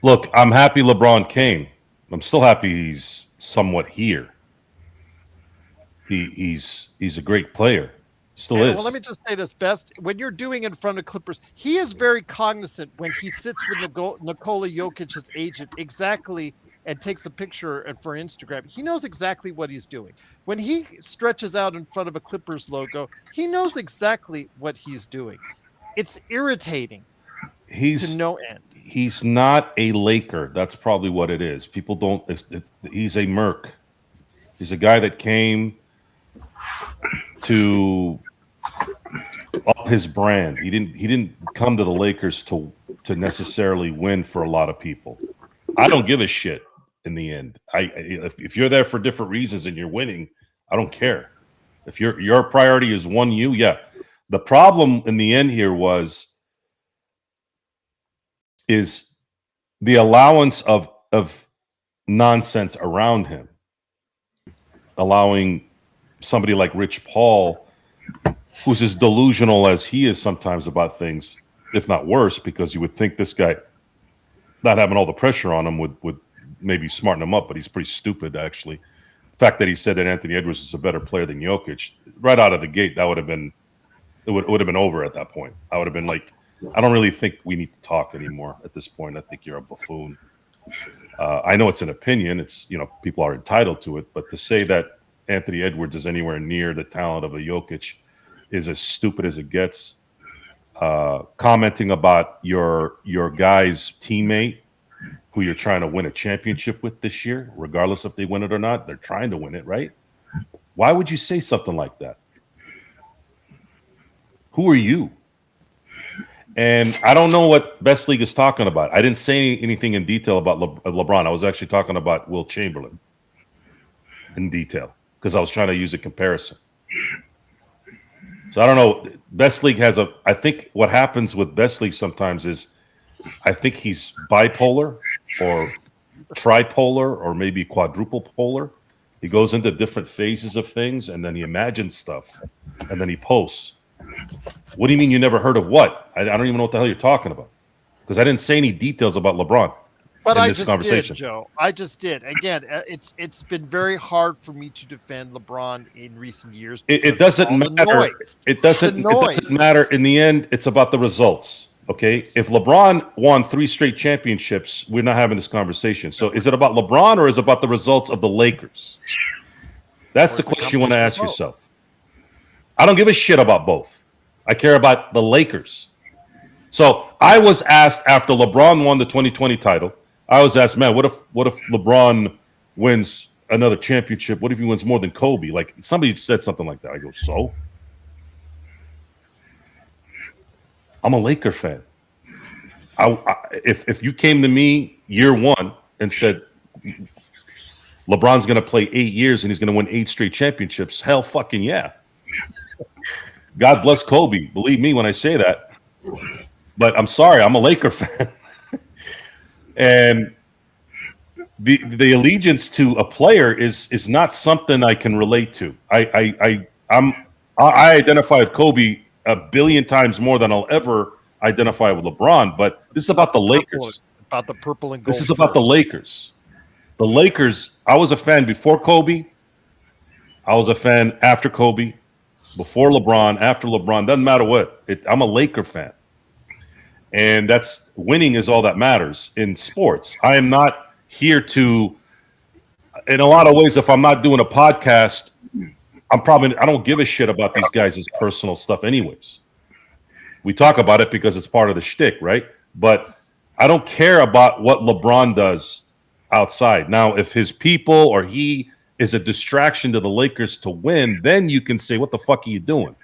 Look, I'm happy LeBron came. I'm still happy he's somewhat here. He's a great player. Still is. Well, let me just say this, Best. When you're doing in front of Clippers, he is very cognizant when he sits with Nikola Jokic's agent exactly and takes a picture for Instagram. He knows exactly what he's doing. When he stretches out in front of a Clippers logo, he knows exactly what he's doing. It's irritating to no end. He's not a Laker. That's probably what it is. People don't. He's a merc. He's a guy that came to up his brand. He didn't come to the Lakers to necessarily win for a lot of people. I don't give a shit in the end. If you're there for different reasons and you're winning, I don't care. If your priority is yeah. The problem in the end here is the allowance of nonsense around him, allowing somebody like Rich Paul, who's as delusional as he is sometimes about things, if not worse, because you would think this guy, not having all the pressure on him, would maybe smarten him up, but he's pretty stupid, actually. The fact that he said that Anthony Edwards is a better player than Jokic, right out of the gate, that would have been over at that point. I would have been like, I don't really think we need to talk anymore at this point. I think you're a buffoon. I know it's an opinion. It's, people are entitled to it, but to say that Anthony Edwards is anywhere near the talent of a Jokic is as stupid as it gets. Commenting about your guy's teammate who you're trying to win a championship with this year, regardless if they win it or not, they're trying to win it, right? Why would you say something like that? Who are you? And I don't know what Best League is talking about. I didn't say anything in detail about LeBron. I was actually talking about Will Chamberlain in detail because I was trying to use a comparison. So I don't know. Best League I think what happens with Best League sometimes is I think he's bipolar or tripolar or maybe quadruple polar. He goes into different phases of things and then he imagines stuff and then he posts. What do you mean you never heard of what? I don't even know what the hell you're talking about because I didn't say any details about LeBron. But I just did, Joe. I just did. Again, it's been very hard for me to defend LeBron in recent years. It doesn't matter. It doesn't matter. In the end, it's about the results. Okay? If LeBron won 3 straight championships, we're not having this conversation. So is it about LeBron or is it about the results of the Lakers? That's the question you want to ask yourself. I don't give a shit about both. I care about the Lakers. So I was asked after LeBron won the 2020 title, I was asked, man, what if LeBron wins another championship? What if he wins more than Kobe? Like somebody said something like that. I go, so? I'm a Laker fan. If you came to me year one and said, LeBron's going to play 8 years and he's going to win 8 straight championships. Hell fucking yeah. God bless Kobe. Believe me when I say that. But I'm sorry, I'm a Laker fan. And the allegiance to a player is not something I can relate to. I identify with Kobe a billion times more than I'll ever identify with LeBron. But this is about the Lakers. About the purple and gold. This is about the Lakers. The Lakers, I was a fan before Kobe. I was a fan after Kobe, before LeBron, after LeBron. Doesn't matter what. I'm a Laker fan. And that's winning is all that matters in sports. I am not here to, in a lot of ways, if I'm not doing a podcast, I don't give a shit about these guys' personal stuff anyways. We talk about it because it's part of the shtick, right? But I don't care about what LeBron does outside. Now, if his people or he is a distraction to the Lakers to win, then you can say, what the fuck are you doing?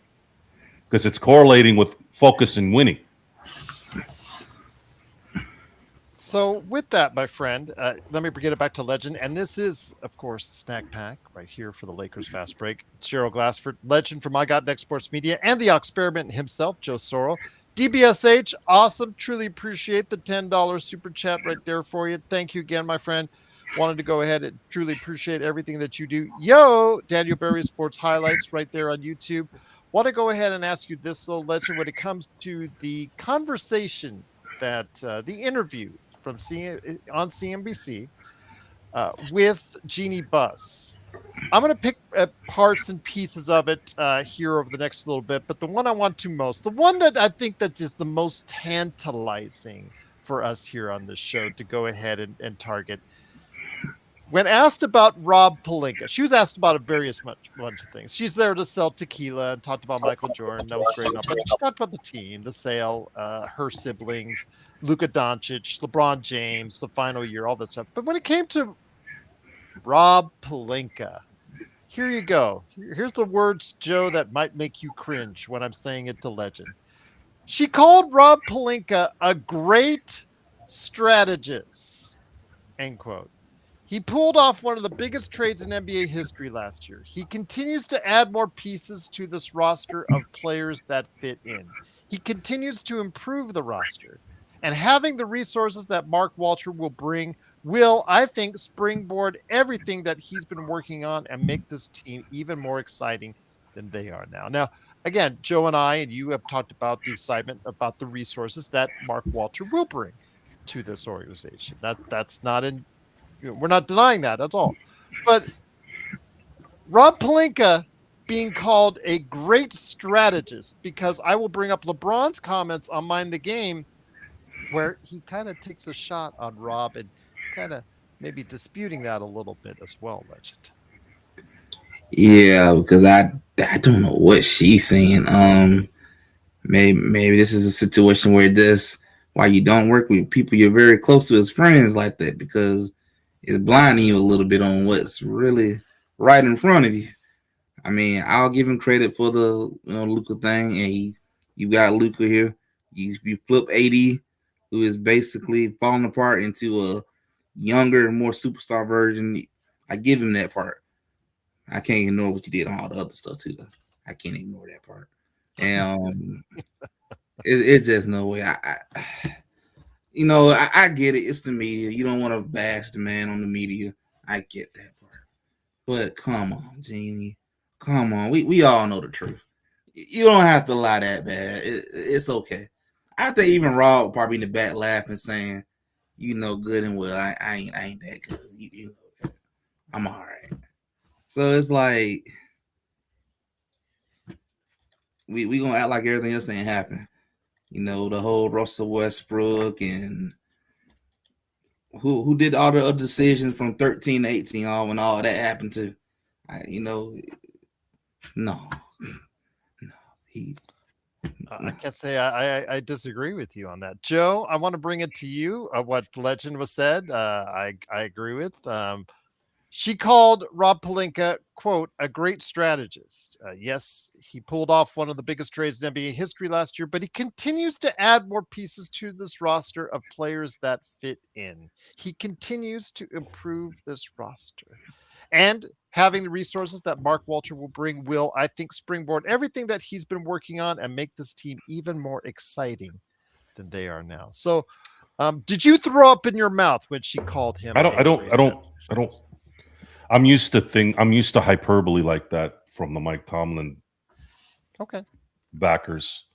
Because it's correlating with focus and winning. So with that, my friend, let me get it back to Legend. And this is, of course, the Snack Pack right here for the Lakers Fast Break. It's Gerald Glassford, Legend from I Got Next Sports Media, and the experiment himself, Joe Soro. DBSH, awesome. Truly appreciate the $10 super chat right there for you. Thank you again, my friend. Wanted to go ahead and truly appreciate everything that you do. Yo, Daniel Berry Sports Highlights right there on YouTube. Want to go ahead and ask you this, though, Legend, when it comes to the conversation that the interview from on CNBC with Jeanie Buss. I'm going to pick parts and pieces of it here over the next little bit, but the one I want to most, the one that I think that is the most tantalizing for us here on this show to go ahead and target. When asked about Rob Pelinka, she was asked about a bunch of things. She's there to sell tequila and talked about Michael Jordan. That was great enough. But she talked about the team, the sale, her siblings, Luka Doncic, LeBron James, the final year, all that stuff. But when it came to Rob Pelinka, here you go. Here's the words, Joe, that might make you cringe when I'm saying it to Legend. She called Rob Pelinka a great strategist, end quote. He pulled off one of the biggest trades in NBA history last year. He continues to add more pieces to this roster of players that fit in. He continues to improve the roster. And having the resources that Mark Walter will bring will, I think, springboard everything that he's been working on and make this team even more exciting than they are now. Now, again, Joe and I and you have talked about the excitement about the resources that Mark Walter will bring to this organization. That's not in... We're not denying that at all. But Rob Pelinka being called a great strategist, because I will bring up LeBron's comments on Mind the Game, where he kind of takes a shot on Rob and kind of maybe disputing that a little bit as well, Legend. Yeah, because I don't know what she's saying. Maybe this is a situation where this why you don't work with people you're very close to as friends like that, because it's blinding you a little bit on what's really right in front of you. I mean, I'll give him credit for the Luka thing, and you got Luka here. You flip AD, who is basically falling apart, into a younger, more superstar version. I give him that part. I can't ignore what you did on all the other stuff too. I can't ignore that part. And it's just no way. I get it. It's the media. You don't want to bash the man on the media. I get that part. But come on, Jeanie. Come on. We all know the truth. You don't have to lie that bad. It's okay. I think even Rob would probably in the back laughing, saying, good and well, I ain't that good. You know that. I'm all right. So it's like we gonna act like everything else ain't happened. The whole Russell Westbrook and who did all the other decisions from 13 to 18, all when all that happened to, no. I can't say I disagree with you on that, Joe. I want to bring it to you. What Legend was said, I agree with. She called Rob Pelinka, quote, a great strategist. Yes, he pulled off one of the biggest trades in NBA history last year, but he continues to add more pieces to this roster of players that fit in. He continues to improve this roster. And having the resources that Mark Walter will bring will, I think, springboard everything that he's been working on and make this team even more exciting than they are now. So, did you throw up in your mouth when she called him? I don't. I'm used to hyperbole like that from the Mike Tomlin backers.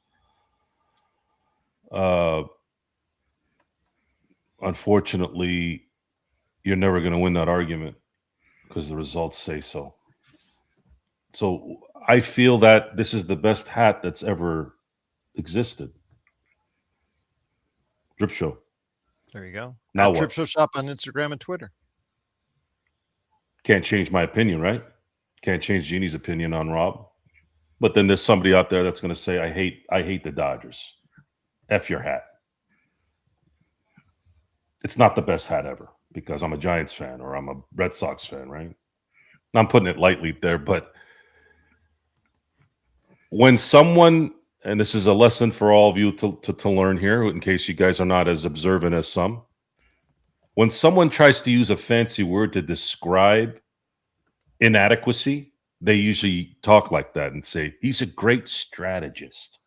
Unfortunately, you're never going to win that argument because the results say so. So I feel that this is the best hat that's ever existed. Drip Show. There you go. Now Drip Show Shop on Instagram and Twitter. Can't change my opinion, right? Can't change Jeannie's opinion on Rob. But then there's somebody out there that's going to say, I hate the Dodgers. F your hat. It's not the best hat ever because I'm a Giants fan or I'm a Red Sox fan, right? I'm putting it lightly there, but when someone, and this is a lesson for all of you to learn here, in case you guys are not as observant as some, when someone tries to use a fancy word to describe inadequacy, they usually talk like that and say, he's a great strategist.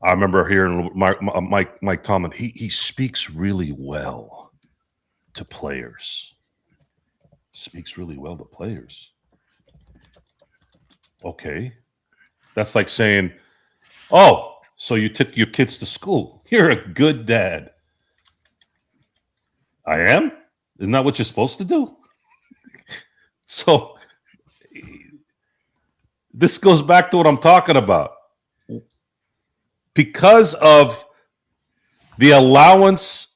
I remember hearing Mike Tomlin, he speaks really well to players. Speaks really well to players. Okay. That's like saying, oh, so you took your kids to school. You're a good dad. I am? Isn't that what you're supposed to do? So this goes back to what I'm talking about. Because of the allowance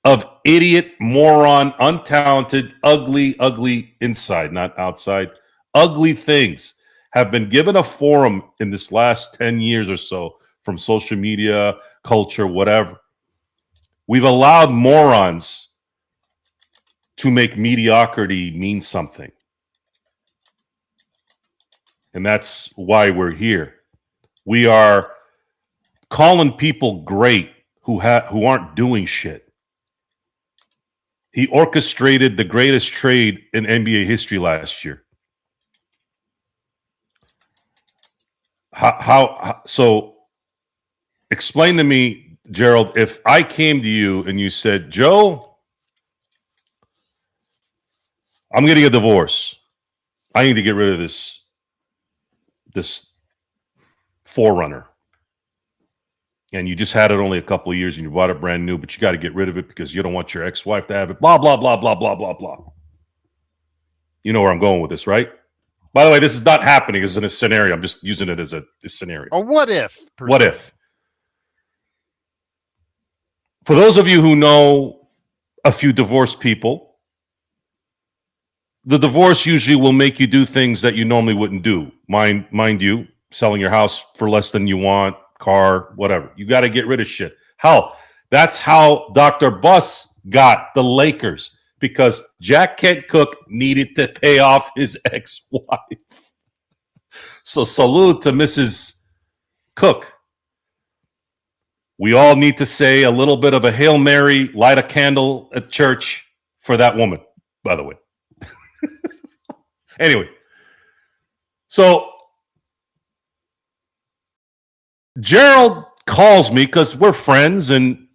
of idiot, moron, untalented, ugly inside, not outside, ugly things have been given a forum in this last 10 years or so from social media, culture, whatever. We've allowed morons to make mediocrity mean something. And that's why we're here. We are calling people great who aren't doing shit. He orchestrated the greatest trade in NBA history last year. So explain to me, Gerald, if I came to you and you said, Joe, I'm getting a divorce. I need to get rid of this Forerunner. And you just had it only a couple of years and you bought it brand new, but you got to get rid of it because you don't want your ex-wife to have it. Blah, blah, blah, blah, blah, blah, blah. You know where I'm going with this, right? By the way, this is not happening as in a scenario. I'm just using it as a scenario. A what if? What if? For those of you who know a few divorced people, the divorce usually will make you do things that you normally wouldn't do. Mind you, selling your house for less than you want, car, whatever. You got to get rid of shit. Hell, that's how Dr. Buss got the Lakers, because Jack Kent Cook needed to pay off his ex-wife. So salute to Mrs. Cook. We all need to say a little bit of a Hail Mary, light a candle at church for that woman, by the way. Anyway, so Gerald calls me because we're friends and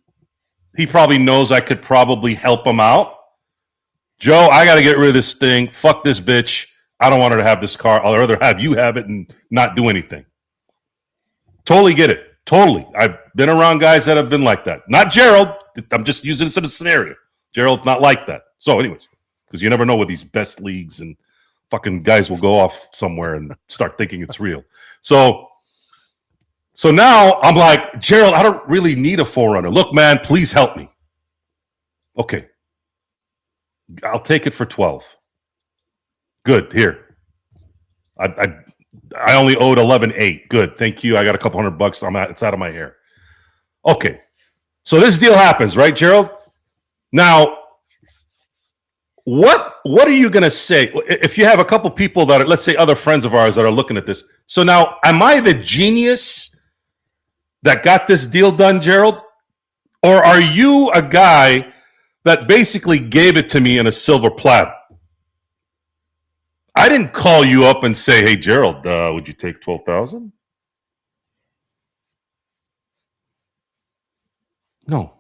he probably knows I could probably help him out. Joe, I got to get rid of this thing. Fuck this bitch. I don't want her to have this car. I'd rather have you have it and not do anything. Totally get it. Totally. I've been around guys that have been like that. Not Gerald. I'm just using this as a scenario. Gerald's not like that. So anyways, because you never know with these best leagues and fucking guys will go off somewhere and start thinking it's real. So now I'm like, Gerald, I don't really need a Forerunner. Look, man, please help me. Okay. I'll take it for 12. Good. Here. I only owed 11.8. Good. Thank you. I got a couple $100. It's out of my hair. Okay. So this deal happens, right, Gerald? Now, what are you going to say if you have a couple people that are, let's say, other friends of ours that are looking at this? So now, am I the genius that got this deal done, Gerald? Or are you a guy that basically gave it to me in a silver platter? I didn't call you up and say, hey, Gerald, would you take 12,000? No.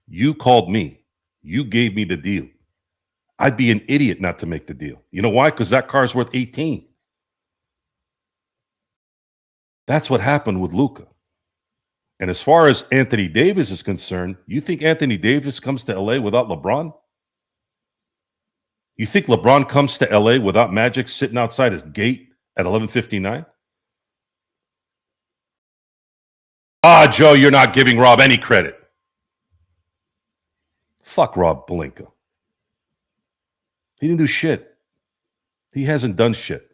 You called me. You gave me the deal. I'd be an idiot not to make the deal. You know why? Because that car's worth 18. That's what happened with Luka. And as far as Anthony Davis is concerned, you think Anthony Davis comes to LA without LeBron? You think LeBron comes to LA without Magic sitting outside his gate at 11:59? Joe, you're not giving Rob any credit. Fuck Rob Pelinka. He didn't do shit. He hasn't done shit.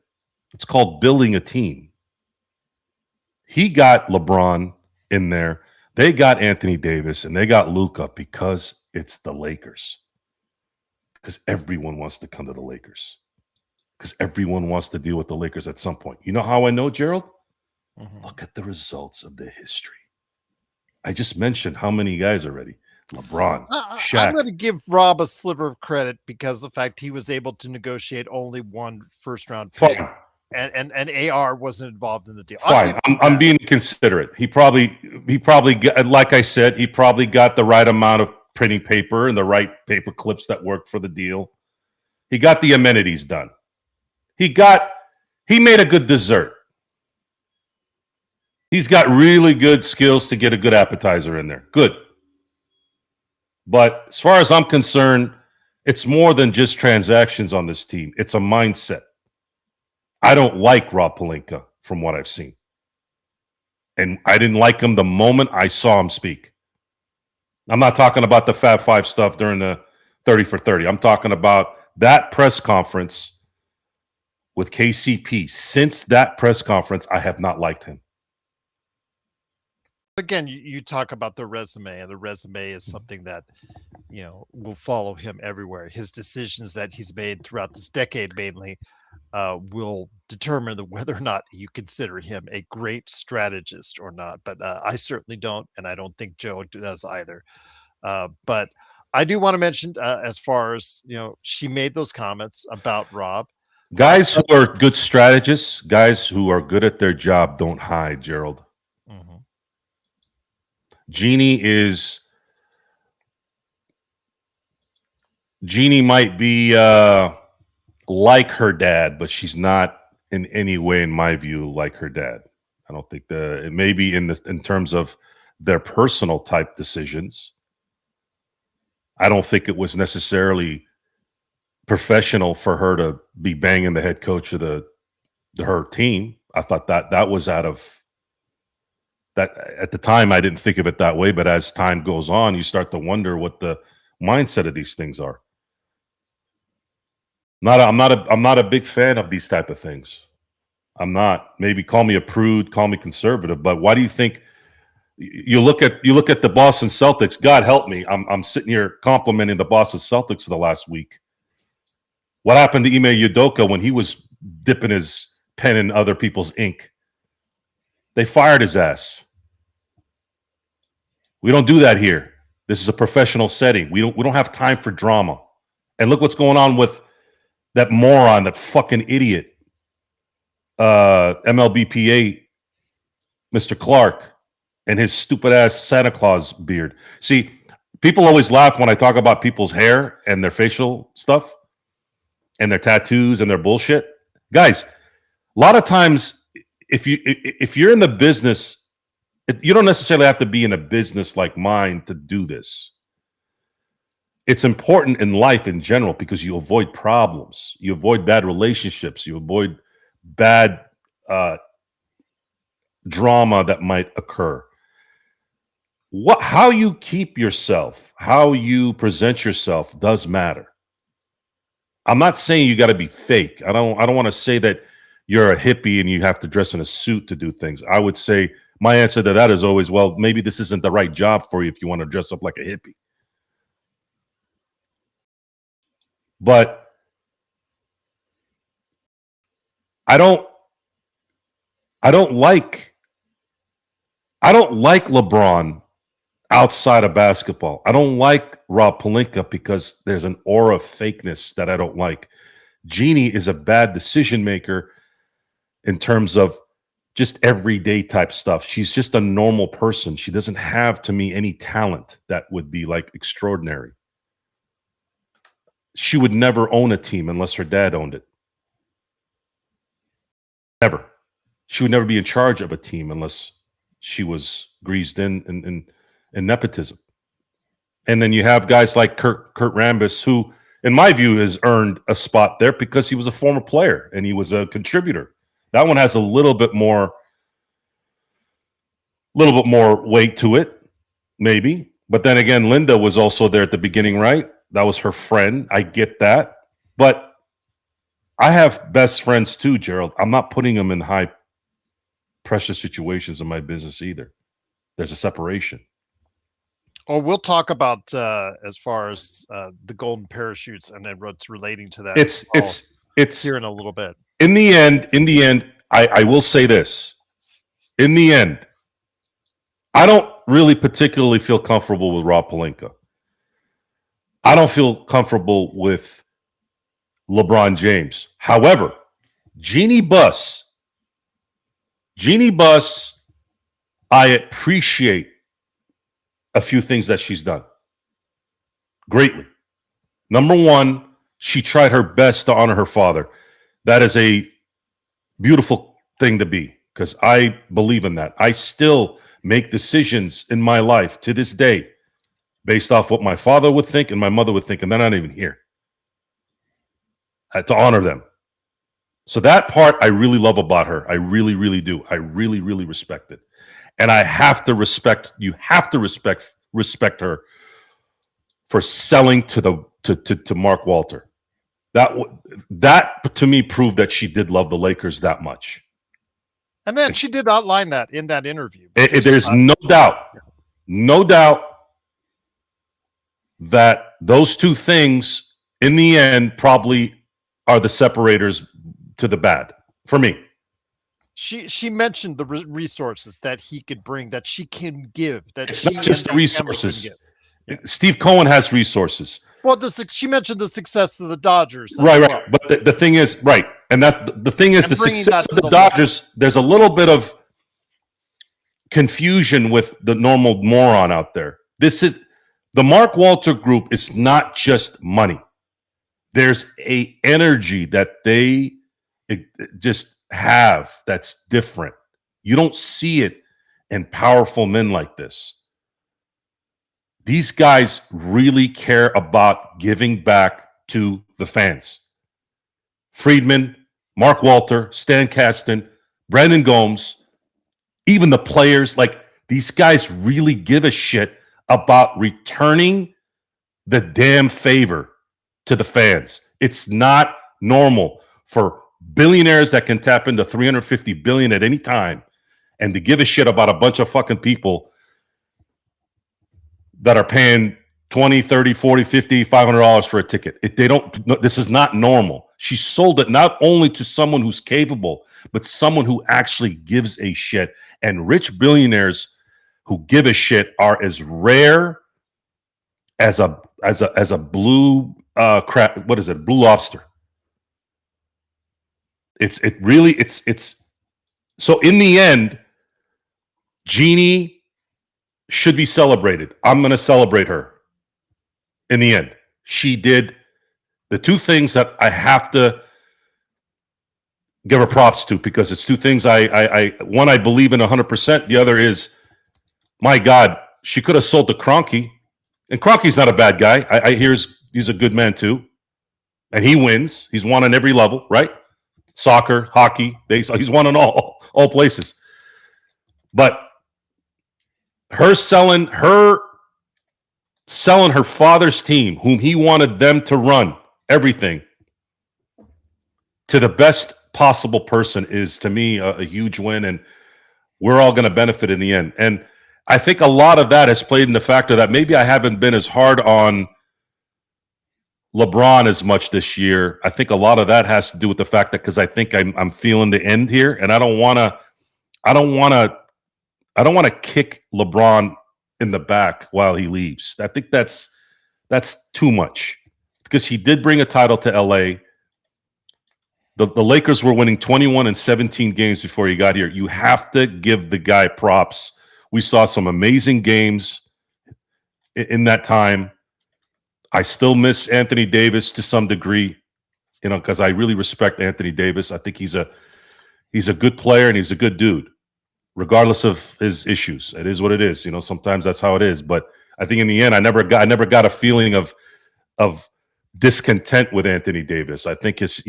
It's called building a team. He got LeBron in there. They got Anthony Davis and they got Luka because it's the Lakers. Because everyone wants to come to the Lakers. Because everyone wants to deal with the Lakers at some point. You know how I know, Gerald? Mm-hmm. Look at the results of the history. I just mentioned how many guys already. LeBron, Shaq. I'm going to give Rob a sliver of credit because of the fact he was able to negotiate only one first-round pick. Fine. And AR wasn't involved in the deal. Fine, I'm being considerate. He probably got, like I said, he probably got the right amount of printing paper and the right paper clips that worked for the deal. He got the amenities done. He made a good dessert. He's got really good skills to get a good appetizer in there. Good. But as far as I'm concerned, it's more than just transactions on this team. It's a mindset. I don't like Rob Pelinka from what I've seen. And I didn't like him the moment I saw him speak. I'm not talking about the Fab Five stuff during the 30 for 30. I'm talking about that press conference with KCP. Since that press conference, I have not liked him. Again, you talk about the resume, and the resume is something that, will follow him everywhere. His decisions that he's made throughout this decade mainly will determine whether or not you consider him a great strategist or not. But I certainly don't, and I don't think Joe does either. But I do want to mention, as far as, she made those comments about Rob. Guys who are good strategists, guys who are good at their job don't hide, Gerald. Mm-hmm. Jeanie might be like her dad, but she's not in any way, in my view, like her dad. I don't think it may be in terms of their personal type decisions. I don't think it was necessarily professional for her to be banging the head coach of her team. I thought that was out of that at the time. I didn't think of it that way, but as time goes on, you start to wonder what the mindset of these things are. I'm not a big fan of these type of things. I'm not. Maybe call me a prude, call me conservative, but why do you think you look at the Boston Celtics? God help me. I'm sitting here complimenting the Boston Celtics for the last week. What happened to Ime Udoka when he was dipping his pen in other people's ink? They fired his ass. We don't do that here. This is a professional setting. We don't have time for drama. And look what's going on with that moron, that fucking idiot, MLBPA, Mr. Clark, and his stupid ass Santa Claus beard. See, people always laugh when I talk about people's hair and their facial stuff and their tattoos and their bullshit. Guys, a lot of times, if you're in the business, you don't necessarily have to be in a business like mine to do this. It's important in life in general because you avoid problems, you avoid bad relationships, you avoid bad drama that might occur. How you keep yourself, how you present yourself does matter. I'm not saying you got to be fake. I don't want to say that you're a hippie and you have to dress in a suit to do things. I would say my answer to that is always, well, maybe this isn't the right job for you if you want to dress up like a hippie. But I don't like LeBron outside of basketball. I don't like Rob Pelinka because there's an aura of fakeness that I don't like. Jeanie is a bad decision maker in terms of just everyday type stuff. She's just a normal person. She doesn't have, to me, any talent that would be like extraordinary. She would never own a team unless her dad owned it. Never. She would never be in charge of a team unless she was greased in nepotism. And then you have guys like Kurt Rambis, who, in my view, has earned a spot there because he was a former player and he was a contributor. That one has a little bit more weight to it, maybe. But then again, Linda was also there at the beginning, right? That was her friend. I get that. But I have best friends too, Gerald. I'm not putting them in high pressure situations in my business either. There's a separation. Well, we'll talk about as far as the golden parachutes and then what's relating to that. It's here in a little bit. In the end, I will say this. In the end, I don't really particularly feel comfortable with Rob Pelinka. I don't feel comfortable with LeBron James. However, Jeanie Buss, I appreciate a few things that she's done greatly. Number one, she tried her best to honor her father. That is a beautiful thing to be, because I believe in that. I still make decisions in my life to this day based off what my father would think and my mother would think, and they're not even here. I had to honor them. So that part I really love about her. I really, really do. I really, really respect it. And I have to respect, you have to respect her for selling to Mark Walter. That to me proved that she did love the Lakers that much. And then she did outline that in that interview. There's no doubt that those two things in the end probably are the separators to the bad for me. She mentioned the resources that he could bring, that she can give. That it's she not just the resources. Steve Cohen has resources. Well, she mentioned the success of the Dodgers. Right. But the thing is, right. And the thing is, the success of the Dodgers, there's a little bit of confusion with the normal moron out there. The Mark Walter Group is not just money. There's a energy that they just have that's different. You don't see it in powerful men like this. These guys really care about giving back to the fans. Friedman, Mark Walter, Stan Kasten, Brandon Gomes, even the players, like these guys really give a shit about returning the damn favor to the fans. It's not normal for billionaires that can tap into $350 billion at any time and to give a shit about a bunch of fucking people that are paying $20, $30, $40, $50, $500 for a ticket. This is not normal. She sold it not only to someone who's capable, but someone who actually gives a shit. And rich billionaires who give a shit are as rare as a blue crap. What is it? Blue lobster. It's so in the end, Jeanie should be celebrated. I'm going to celebrate her. In the end, she did the two things that I have to give her props to, because it's two things one I believe in 100%. The other is, my God, she could have sold to Kroenke, and Kroenke's not a bad guy. I hear he's a good man too, and he wins. He's won on every level, right? Soccer, hockey, baseball. He's won on all places. But her selling her father's team, whom he wanted them to run everything, to the best possible person is, to me, a huge win, and we're all going to benefit in the end. And I think a lot of that has played in the factor that maybe I haven't been as hard on LeBron as much this year. I think a lot of that has to do with the fact that because I think I'm feeling the end here, and I don't want to kick LeBron in the back while he leaves. I think that's too much because he did bring a title to LA. The Lakers were winning 21 and 17 games before he got here. You have to give the guy props. We saw some amazing games in that time. I still miss Anthony Davis to some degree, because I really respect Anthony Davis. I think he's a good player and he's a good dude, regardless of his issues. It is what it is. Sometimes that's how it is. But I think in the end, I never got a feeling of discontent with Anthony Davis. I think it's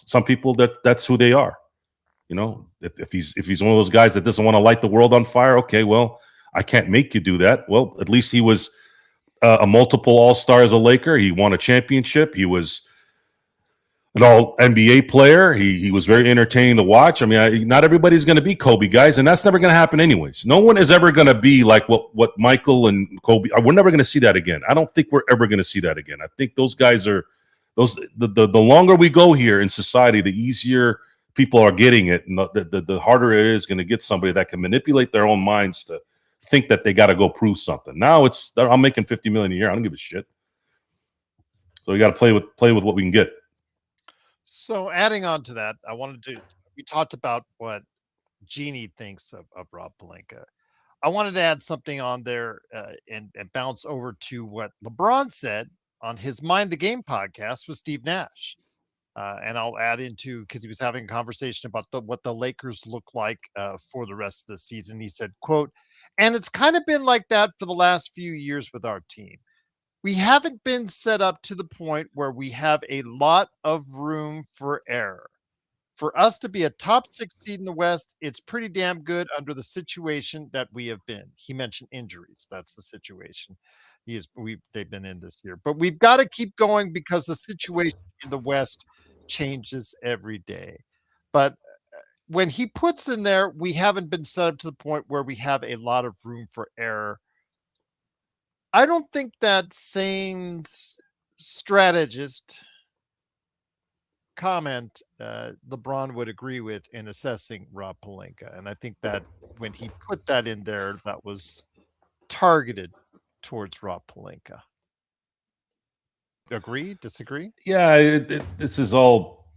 some people that's who they are. If he's one of those guys that doesn't want to light the world on fire, okay, well, I can't make you do that. Well, at least he was a multiple All-Star as a Laker. He won a championship. He was an All-NBA player. He was very entertaining to watch. I mean, not everybody's going to be Kobe, guys, and that's never going to happen anyways. No one is ever going to be like what Michael and Kobe. We're never going to see that again. I don't think we're ever going to see that again. I think those guys are the longer we go here in society, the easier people are getting it, and the harder it is going to get somebody that can manipulate their own minds to think that they got to go prove something. Now I'm making $50 million a year. I don't give a shit. So we got to play with what we can get. So adding on to that, we talked about what Jeanie thinks of Rob Pelinka. I wanted to add something on there and bounce over to what LeBron said on his Mind the Game podcast with Steve Nash. And I'll add into, because he was having a conversation about what the Lakers look like for the rest of the season. He said, quote, "And it's kind of been like that for the last few years with our team. We haven't been set up to the point where we have a lot of room for error. For us to be a top 6 seed in the West, it's pretty damn good under the situation that we have been." He mentioned injuries. That's the situation they've been in this year. But we've got to keep going because the situation in the West changes every day. But when he puts in there, we haven't been set up to the point where we have a lot of room for error, I don't think that same strategist comment LeBron would agree with in assessing Rob Pelinka. And I think that when he put that in there, that was targeted towards Rob Pelinka. Agree? Disagree? Yeah, this is all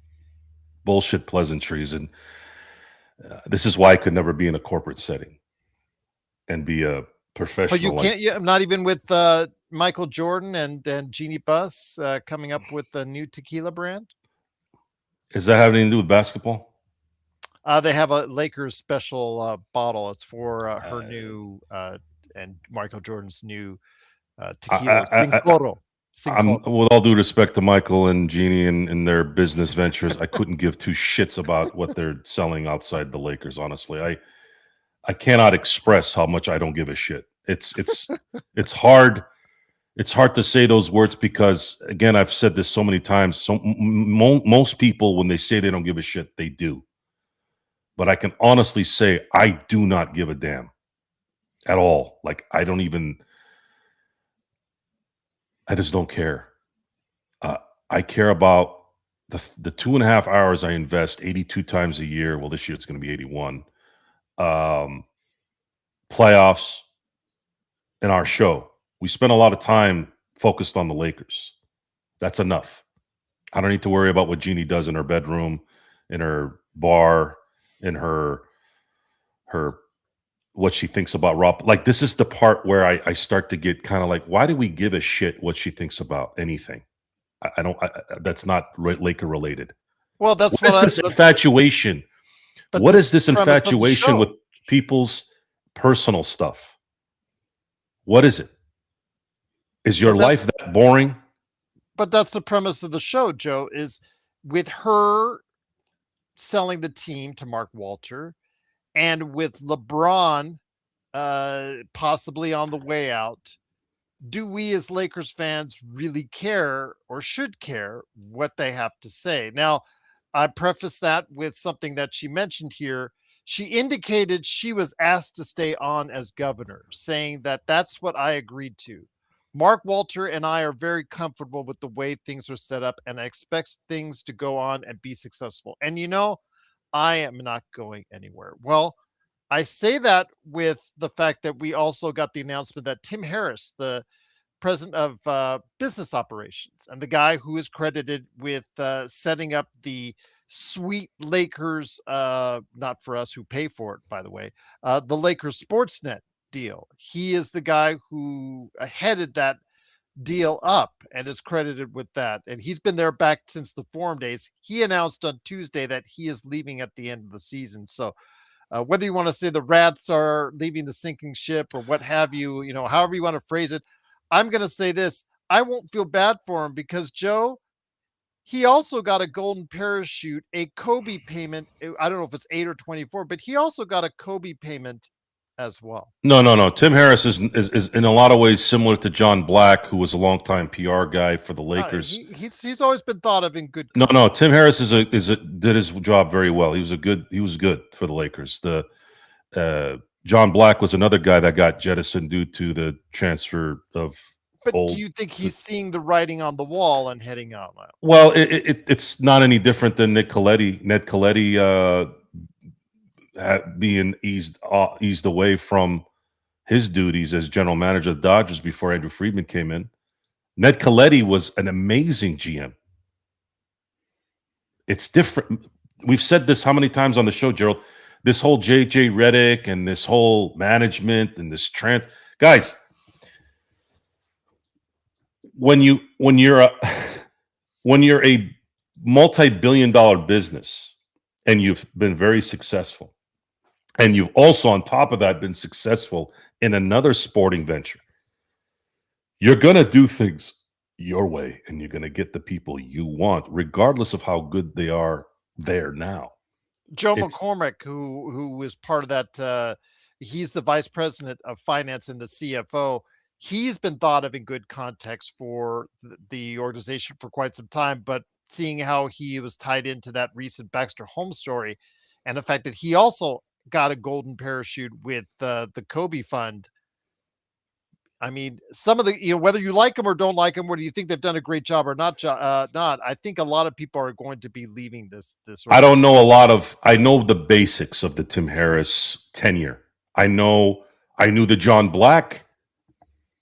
bullshit pleasantries. And this is why I could never be in a corporate setting and be a professional. But you can't, not even with Michael Jordan and Jeanie Buss coming up with the new tequila brand? Is that having to do with basketball? They have a Lakers special bottle. It's for her new and Michael Jordan's new tequila. With all due respect to Michael and Jeanie and their business ventures, I couldn't give two shits about what they're selling outside the Lakers. Honestly, I cannot express how much I don't give a shit. It's hard. It's hard to say those words because, again, I've said this so many times. So most people, when they say they don't give a shit, they do. But I can honestly say I do not give a damn at all. Like, I just don't care. I care about the 2.5 hours I invest 82 times a year. Well, this year it's going to be 81. Playoffs and our show. We spend a lot of time focused on the Lakers. That's enough. I don't need to worry about what Jeanie does in her bedroom, in her bar, in her what she thinks about Rob. Like, this is the part where I start to get kind of like, why do we give a shit what she thinks about anything? I don't. That's not Laker related. Well, that's what is this infatuation? What is this infatuation with people's personal stuff? What is it? Is your life that boring? But that's the premise of the show, Joe, is with her selling the team to Mark Walter and with LeBron possibly on the way out, do we as Lakers fans really care or should care what they have to say? Now, I preface that with something that she mentioned here. She indicated she was asked to stay on as governor, saying that that's what I agreed to. Mark Walter and I are very comfortable with the way things are set up, and I expect things to go on and be successful. And I am not going anywhere. Well, I say that with the fact that we also got the announcement that Tim Harris, the president of business operations and the guy who is credited with setting up the sweet Lakers, not for us who pay for it, by the way, the Lakers Sportsnet deal. He is the guy who headed that deal up and is credited with that. And he's been there back since the Forum days. He announced on Tuesday that he is leaving at the end of the season. So whether you want to say the rats are leaving the sinking ship or what have you, however you want to phrase it, I'm going to say this. I won't feel bad for him because, Joe, he also got a golden parachute, a Kobe payment. I don't know if it's 8 or 24, but he also got a Kobe payment as well. No. Tim Harris is in a lot of ways similar to John Black, who was a longtime PR guy for the Lakers. He's always been thought of in good. No. Tim Harris did his job very well. He was good for the Lakers. John Black was another guy that got jettisoned due to the transfer of. But do you think he's seeing the writing on the wall and heading out? Well, it's not any different than Ned Colletti being eased away from his duties as general manager of the Dodgers before Andrew Friedman came in. Ned Colletti was an amazing GM. It's different. We've said this how many times on the show, Gerald? This whole JJ Redick and this whole management and this trend, guys. When you're a multi-billion-dollar business and you've been very successful, and you've also on top of that been successful in another sporting venture, you're gonna do things your way, and you're gonna get the people you want, regardless of how good they are there now. Joe McCormick, who was part of that, he's the vice president of finance and the CFO. He's been thought of in good context for the organization for quite some time, but seeing how he was tied into that recent Baxter Holmes story and the fact that he also got a golden parachute with the Kobe fund. I mean, some of the, whether you like them or don't like them, whether you think they've done a great job or not, I think a lot of people are going to be leaving this. I don't know I know the basics of the Tim Harris tenure. I knew the John Black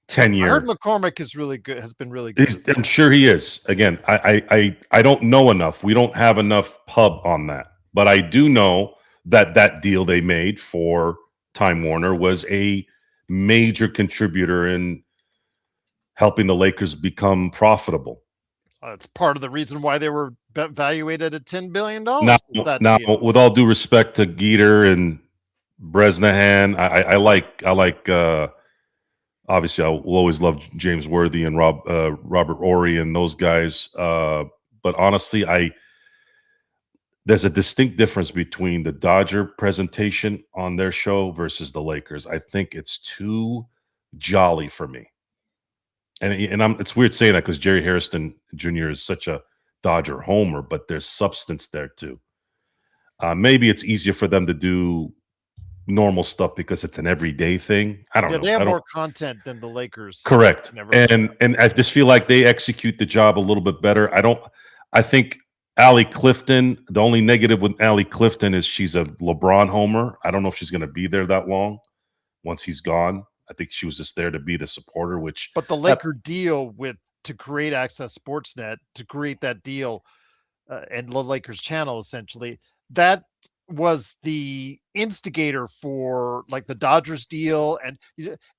tenure. I heard McCormick is really good, has been really good. I'm sure he is. Again, I don't know enough. We don't have enough pub on that. But I do know that deal they made for Time Warner was a major contributor in helping the Lakers become profitable. It's part of the reason why they were valuated at $10 billion. Now, with all due respect to Geeter and Bresnahan, I like obviously I will always love James Worthy and Robert Horry and those guys. But honestly, there's a distinct difference between the Dodger presentation on their show versus the Lakers. I think it's too jolly for me. And it's weird saying that because Jerry Hairston Jr. is such a Dodger homer, but there's substance there too. Maybe it's easier for them to do normal stuff because it's an everyday thing. I don't know. They have more content than the Lakers. Correct. And I just feel like they execute the job a little bit better. I think Allie Clifton, the only negative with Allie Clifton is she's a LeBron homer. I don't know if she's going to be there that long once he's gone. I think she was just there to be the supporter, but the Laker deal to create Access Sportsnet, to create that deal and the Lakers channel, essentially, that was the instigator for like the Dodgers deal, and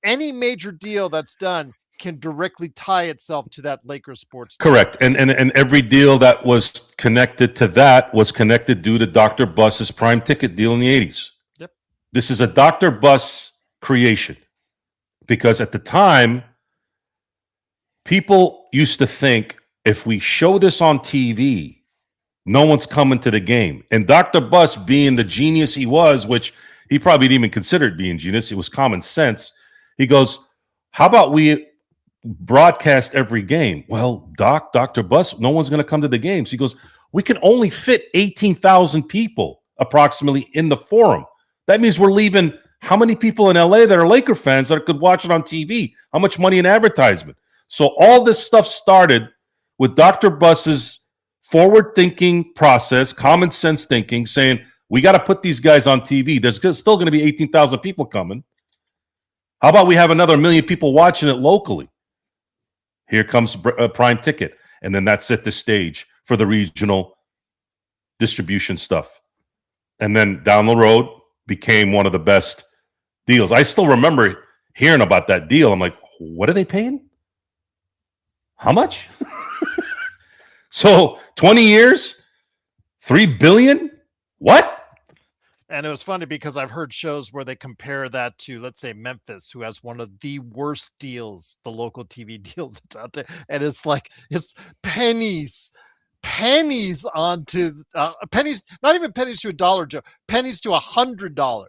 any major deal that's done can directly tie itself to that Lakers sports. Correct. And every deal that was connected to that was connected due to Dr. Buss's prime ticket deal in the 80s. Yep. This is a Dr. Buss creation because at the time, people used to think if we show this on TV, no one's coming to the game. And Dr. Buss, being the genius he was, which he probably didn't even consider it being genius, it was common sense. He goes, how about we broadcast every game? Well, Dr. Buss, no one's going to come to the games. He goes, we can only fit 18,000 people approximately in the forum. That means we're leaving How many people in LA that are Laker fans that could watch it on TV? How much money in advertisement? So all this stuff started with Dr. Buss's forward-thinking process, common sense thinking, saying, we got to put these guys on TV. There's still going to be 18,000 people coming. How about we have another 1 million people watching it locally? Here comes Prime Ticket. And then that set the stage for the regional distribution stuff. And then down the road became one of the best deals. I still remember hearing about that deal. I'm like, what are they paying? How much? So 20 years, $3 billion? What? And it was funny because I've heard shows where they compare that to, let's say, Memphis, who has one of the worst deals, the local TV deals that's out there. And it's like, it's pennies onto pennies, not even pennies to $1, Joe, pennies to $100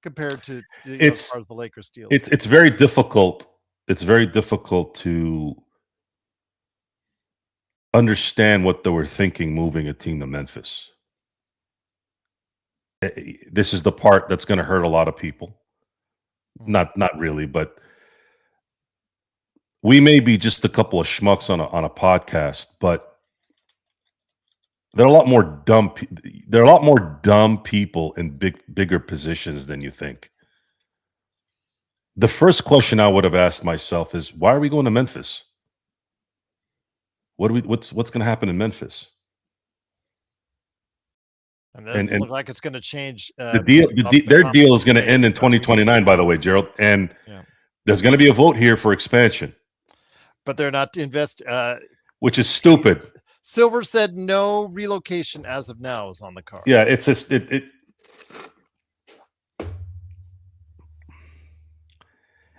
compared to as far as the Lakers deals. It's very difficult. It's very difficult to understand what they were thinking moving a team to Memphis. This is the part that's going to hurt a lot of people. Not really, but we may be just a couple of schmucks on a podcast, but there are a lot more dumb people in bigger positions than you think. The first question I would have asked myself is, why are we going to Memphis? What's going to happen in Memphis? And it doesn't look like it's going to change. Their deal is going to end in 2029, by the way, Gerald. And there's going to be a vote here for expansion. But they're not which is stupid. Silver said no relocation as of now is on the card. Yeah, it's just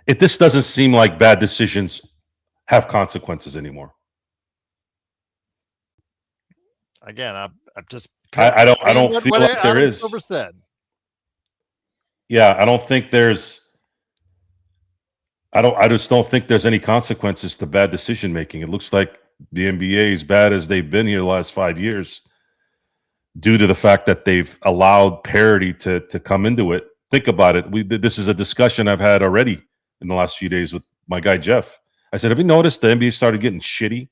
this doesn't seem like bad decisions have consequences anymore. Again, I'm just. I don't feel like there is. Silver said. Yeah, I don't think there's. I just don't think there's any consequences to bad decision making. It looks like the NBA, as bad as they've been here the last 5 years, due to the fact that they've allowed parity to come into it. Think about it. This is a discussion I've had already in the last few days with my guy Jeff. I said, have you noticed the NBA started getting shitty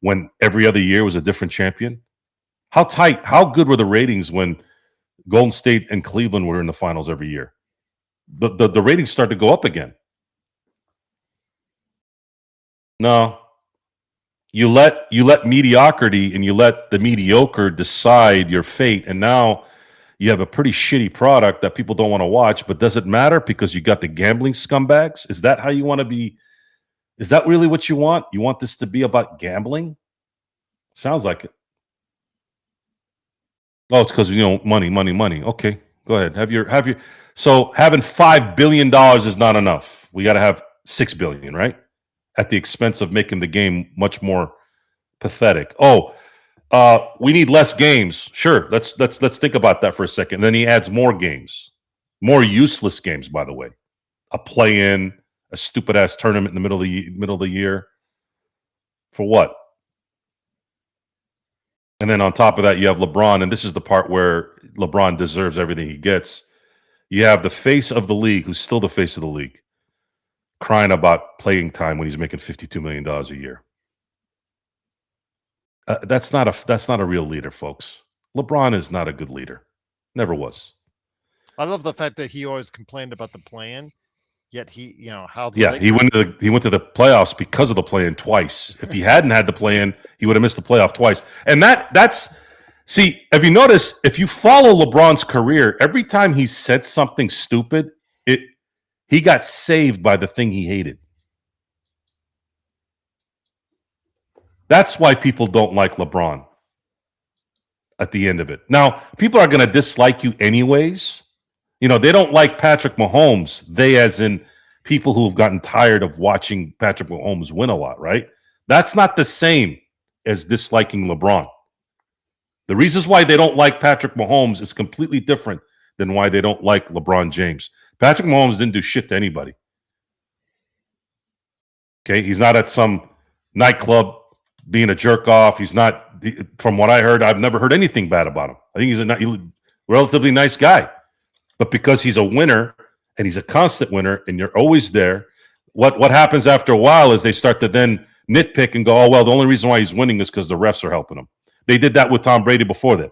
when every other year was a different champion? How good were the ratings when Golden State and Cleveland were in the finals every year? The ratings started to go up again. No. You let mediocrity and you let the mediocre decide your fate, and now you have a pretty shitty product that people don't want to watch, but does it matter because you got the gambling scumbags? Is that how you want to be? Is that really what you want? You want this to be about gambling? Sounds like it. Oh, it's because money. Okay, go ahead. Have your. So having $5 billion is not enough. We got to have $6 billion, right? At the expense of making the game much more pathetic. Oh, we need less games. Sure, let's think about that for a second. Then he adds more games, more useless games. By the way, a play-in, a stupid ass tournament in the middle of the year. For what? And then on top of that, you have LeBron, and this is the part where LeBron deserves everything he gets. You have the face of the league, who's still the face of the league, crying about playing time when he's making $52 million a year. That's not a real leader, folks. LeBron is not a good leader. Never was. I love the fact that he always complained about the play-in, yet he went to the playoffs because of the play-in twice. If he hadn't had the play-in, he would have missed the playoff twice. And that's see, have you noticed, if you follow LeBron's career, every time he said something stupid, he got saved by the thing he hated. That's why people don't like LeBron at the end of it. Now, people are going to dislike you anyways. They don't like Patrick Mahomes. They, as in people who have gotten tired of watching Patrick Mahomes win a lot, right? That's not the same as disliking LeBron. The reasons why they don't like Patrick Mahomes is completely different than why they don't like LeBron James. Patrick Mahomes didn't do shit to anybody. Okay, he's not at some nightclub being a jerk off. He's not, from what I heard, I've never heard anything bad about him. I think he's a relatively nice guy. But because he's a winner and he's a constant winner, and you're always there. What happens after a while is they start to then nitpick and go, oh, well, the only reason why he's winning is because the refs are helping him. They did that with Tom Brady before that.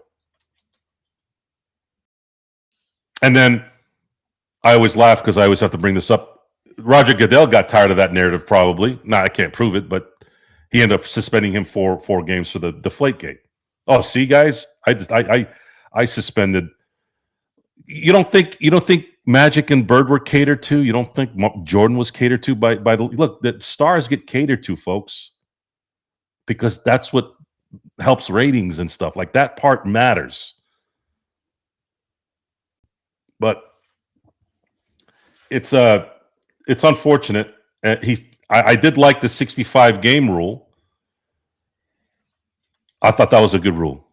And then I always laugh because I always have to bring this up. Roger Goodell got tired of that narrative probably. Now, I can't prove it, but he ended up suspending him for 4 games for the Deflategate. Oh, see, guys, I suspended. You don't think Magic and Bird were catered to? You don't think Jordan was catered to by the look? The stars get catered to, folks, because that's what helps ratings and stuff. Like that part matters. But it's unfortunate. I did like the 65 game rule. I thought that was a good rule.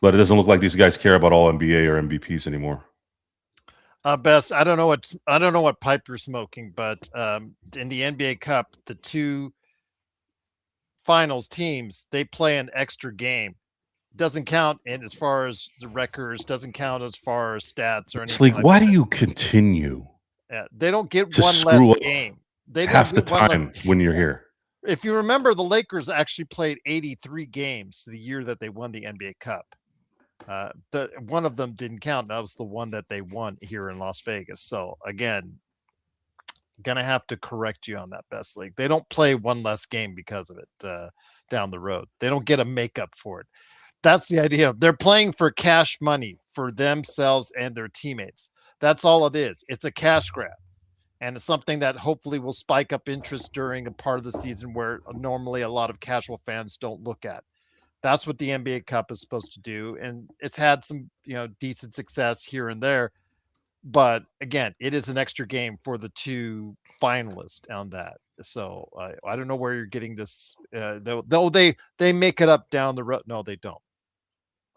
But it doesn't look like these guys care about all NBA or MVPs anymore. Best, I don't know what pipe you're smoking, but in the NBA Cup, the 2 finals teams, they play an extra game. Doesn't count in as far as the records, doesn't count as far as stats or anything. It's like why do you continue? Yeah, they don't get to one screw less up game. They don't half the get one less time when you're here. If you remember, the Lakers actually played 83 games the year that they won the NBA Cup. One of them didn't count. That was the one that they won here in Las Vegas. So again, gonna have to correct you on that, Best League. They don't play one less game because of it down the road. They don't get a makeup for it. That's the idea. They're playing for cash money for themselves and their teammates. That's all it is. It's a cash grab. And it's something that hopefully will spike up interest during a part of the season where normally a lot of casual fans don't look at. That's what the NBA Cup is supposed to do. And it's had some, decent success here and there. But again, it is an extra game for the 2 finalists on that. So I don't know where you're getting this. Though they make it up down the road. No, they don't.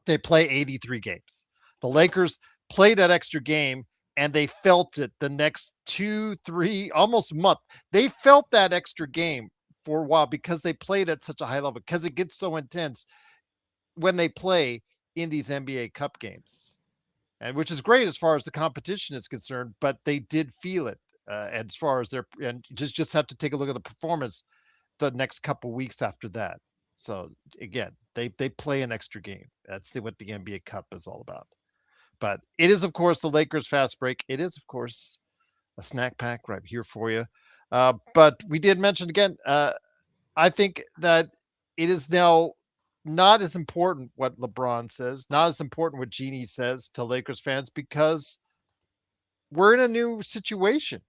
They play 83 games. The Lakers play that extra game and they felt it the next 2, 3, almost a month. They felt that extra game for a while because they played at such a high level, because it gets so intense when they play in these NBA Cup games, and which is great as far as the competition is concerned, but they did feel it as far as and just have to take a look at the performance the next couple weeks after that. So again, they play an extra game. That's what the NBA Cup is all about. But it is, of course, the Lakers Fast Break. It is, of course, a snack pack right here for you. But we did mention again, I think that it is now not as important what LeBron says, not as important what Jeanie says to Lakers fans, because we're in a new situation.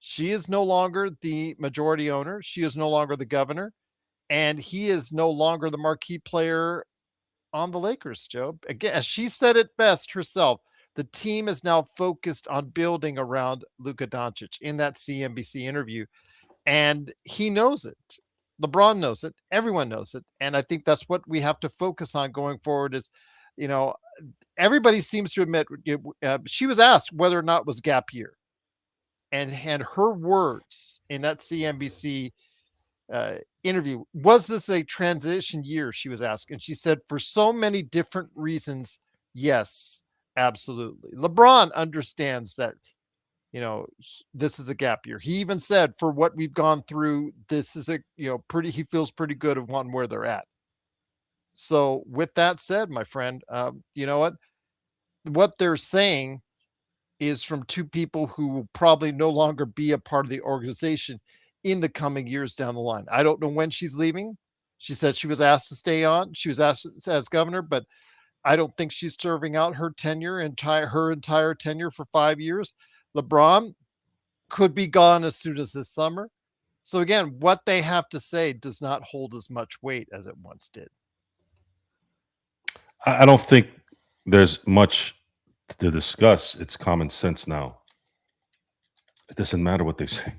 She is no longer the majority owner. She is no longer the governor. And he is no longer the marquee player on the Lakers, Joe. Again, as she said it best herself, the team is now focused on building around Luka Doncic in that CNBC interview. And he knows it. LeBron knows it. Everyone knows it. And I think that's what we have to focus on going forward is, everybody seems to admit she was asked whether or not it was gap year. And her words in that CNBC interview, was this a transition year? She was asked. And she said, for so many different reasons, yes, absolutely. LeBron understands that this is a gap year. He even said, for what we've gone through, this is he feels pretty good of one where they're at. So with that said, my friend, you know what they're saying is from 2 people who will probably no longer be a part of the organization in the coming years down the line. I don't know when she's leaving. She said she was asked to stay on. She was asked as governor, but I don't think she's serving out her entire tenure for 5 years. LeBron could be gone as soon as this summer. So again, what they have to say does not hold as much weight as it once did. I don't think there's much to discuss. It's common sense now. It doesn't matter what they say.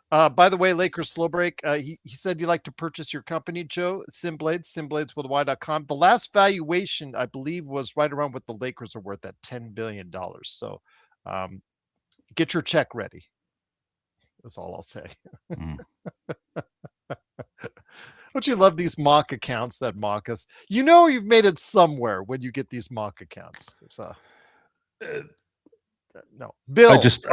By the way, Lakers slow break. He said you'd like to purchase your company, Joe. Simblades with y.com. The last valuation, I believe, was right around what the Lakers are worth at $10 billion. So get your check ready. That's all I'll say. Don't you love these mock accounts that mock us? You've made it somewhere when you get these mock accounts. No, Bill. change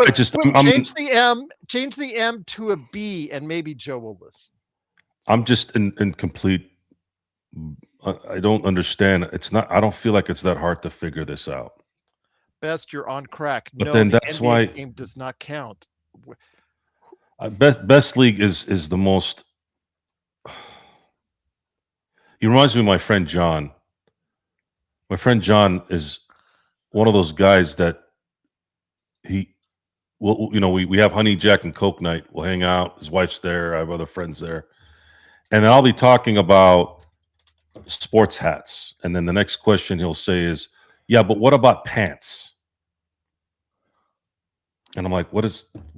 the M to a B, and maybe Joe will listen. I'm just in complete. I don't understand. It's not. I don't feel like it's that hard to figure this out. Best, you're on crack. But no, then the that's NBA why game does not count. best league is the most. He reminds me of my friend John. My friend John is one of those guys that we have Honey Jack and Coke night. We'll hang out. His wife's there. I have other friends there. And then I'll be talking about sports hats. And then the next question he'll say is, yeah, but what about pants? And I'm like, what are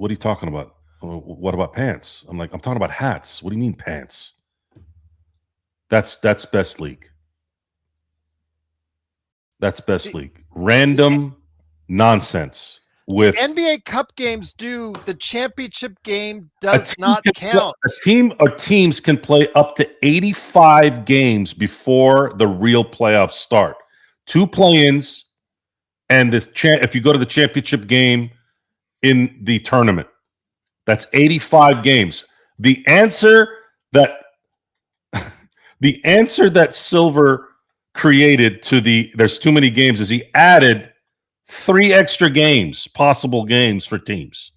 you talking about? What about pants? I'm like, I'm talking about hats. What do you mean pants? That's best league. That's best league. Random nonsense. With NBA Cup games the championship game does not count. A team or teams can play up to 85 games before the real playoffs start. 2 play-ins, and if you go to the championship game in the tournament, that's 85 games. The answer that Silver created to there's too many games is he added 3 extra games, possible games for teams.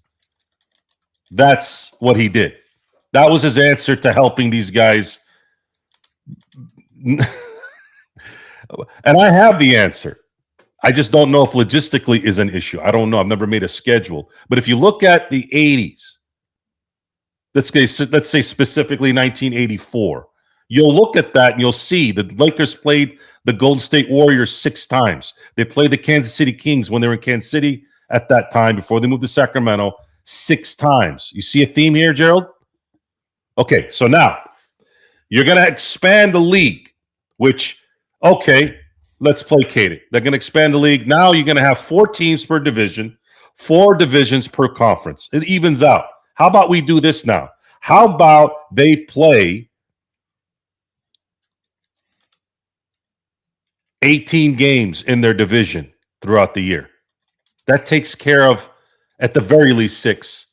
That's what he did. That was his answer to helping these guys. And I have the answer. I just don't know if logistically is an issue. I don't know. I've never made a schedule. But if you look at the 80s, let's say specifically 1984, you'll look at that and you'll see the Lakers played the Golden State Warriors 6 times. They played the Kansas City Kings when they were in Kansas City at that time before they moved to Sacramento 6 times. You see a theme here, Gerald? Okay, so now you're going to expand the league, which, okay, let's placate it. They're going to expand the league. Now you're going to have 4 teams per division, 4 divisions per conference. It evens out. How about we do this now? How about they play 18 games in their division throughout the year? That takes care of, at the very least, 6.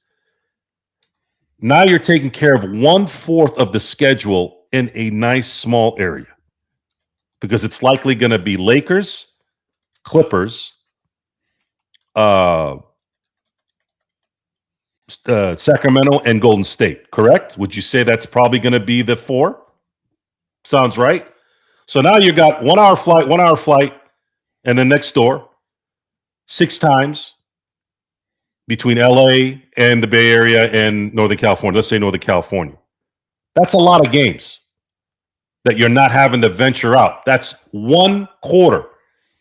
Now you're taking care of 1/4 of the schedule in a nice small area, because it's likely going to be Lakers, Clippers, Sacramento, and Golden State. Correct? Would you say that's probably going to be the 4? Sounds right. So now you got 1 hour flight, and then next door, 6 times between LA and the Bay Area and Northern California. Let's say Northern California. That's a lot of games that you're not having to venture out. That's 1/4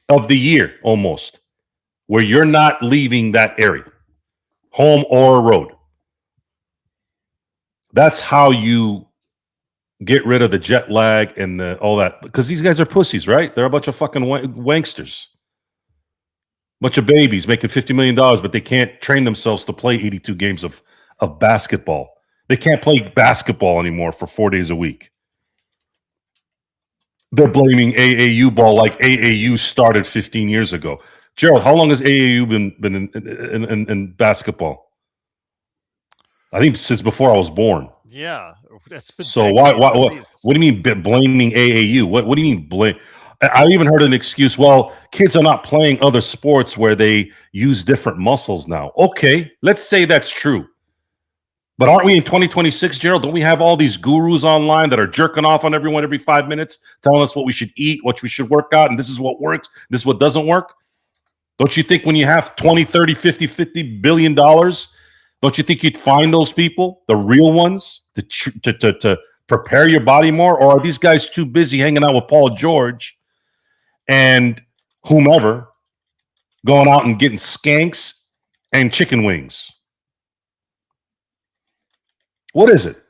of the year almost where you're not leaving that area, home or road. That's how you get rid of the jet lag and all that, because these guys are pussies, right? They're a bunch of fucking wanksters, bunch of babies making $50 million, but they can't train themselves to play 82 games of basketball. They can't play basketball anymore for 4 days a week. They're blaming AAU ball like AAU started 15 years ago. Gerald, how long has AAU been in basketball? I think since before I was born. Yeah. So what do you mean blaming AAU? What do you mean blame? I even heard an excuse. Well, kids are not playing other sports where they use different muscles now. Okay, let's say that's true. But aren't we in 2026, Gerald? Don't we have all these gurus online that are jerking off on everyone every 5 minutes, telling us what we should eat, what we should work out, and this is what works, this is what doesn't work? Don't you think when you have 20, 30, 50 billion dollars, don't you think you'd find those people, the real ones, to prepare your body more? Or are these guys too busy hanging out with Paul George and whomever, going out and getting skanks and chicken wings? What is it?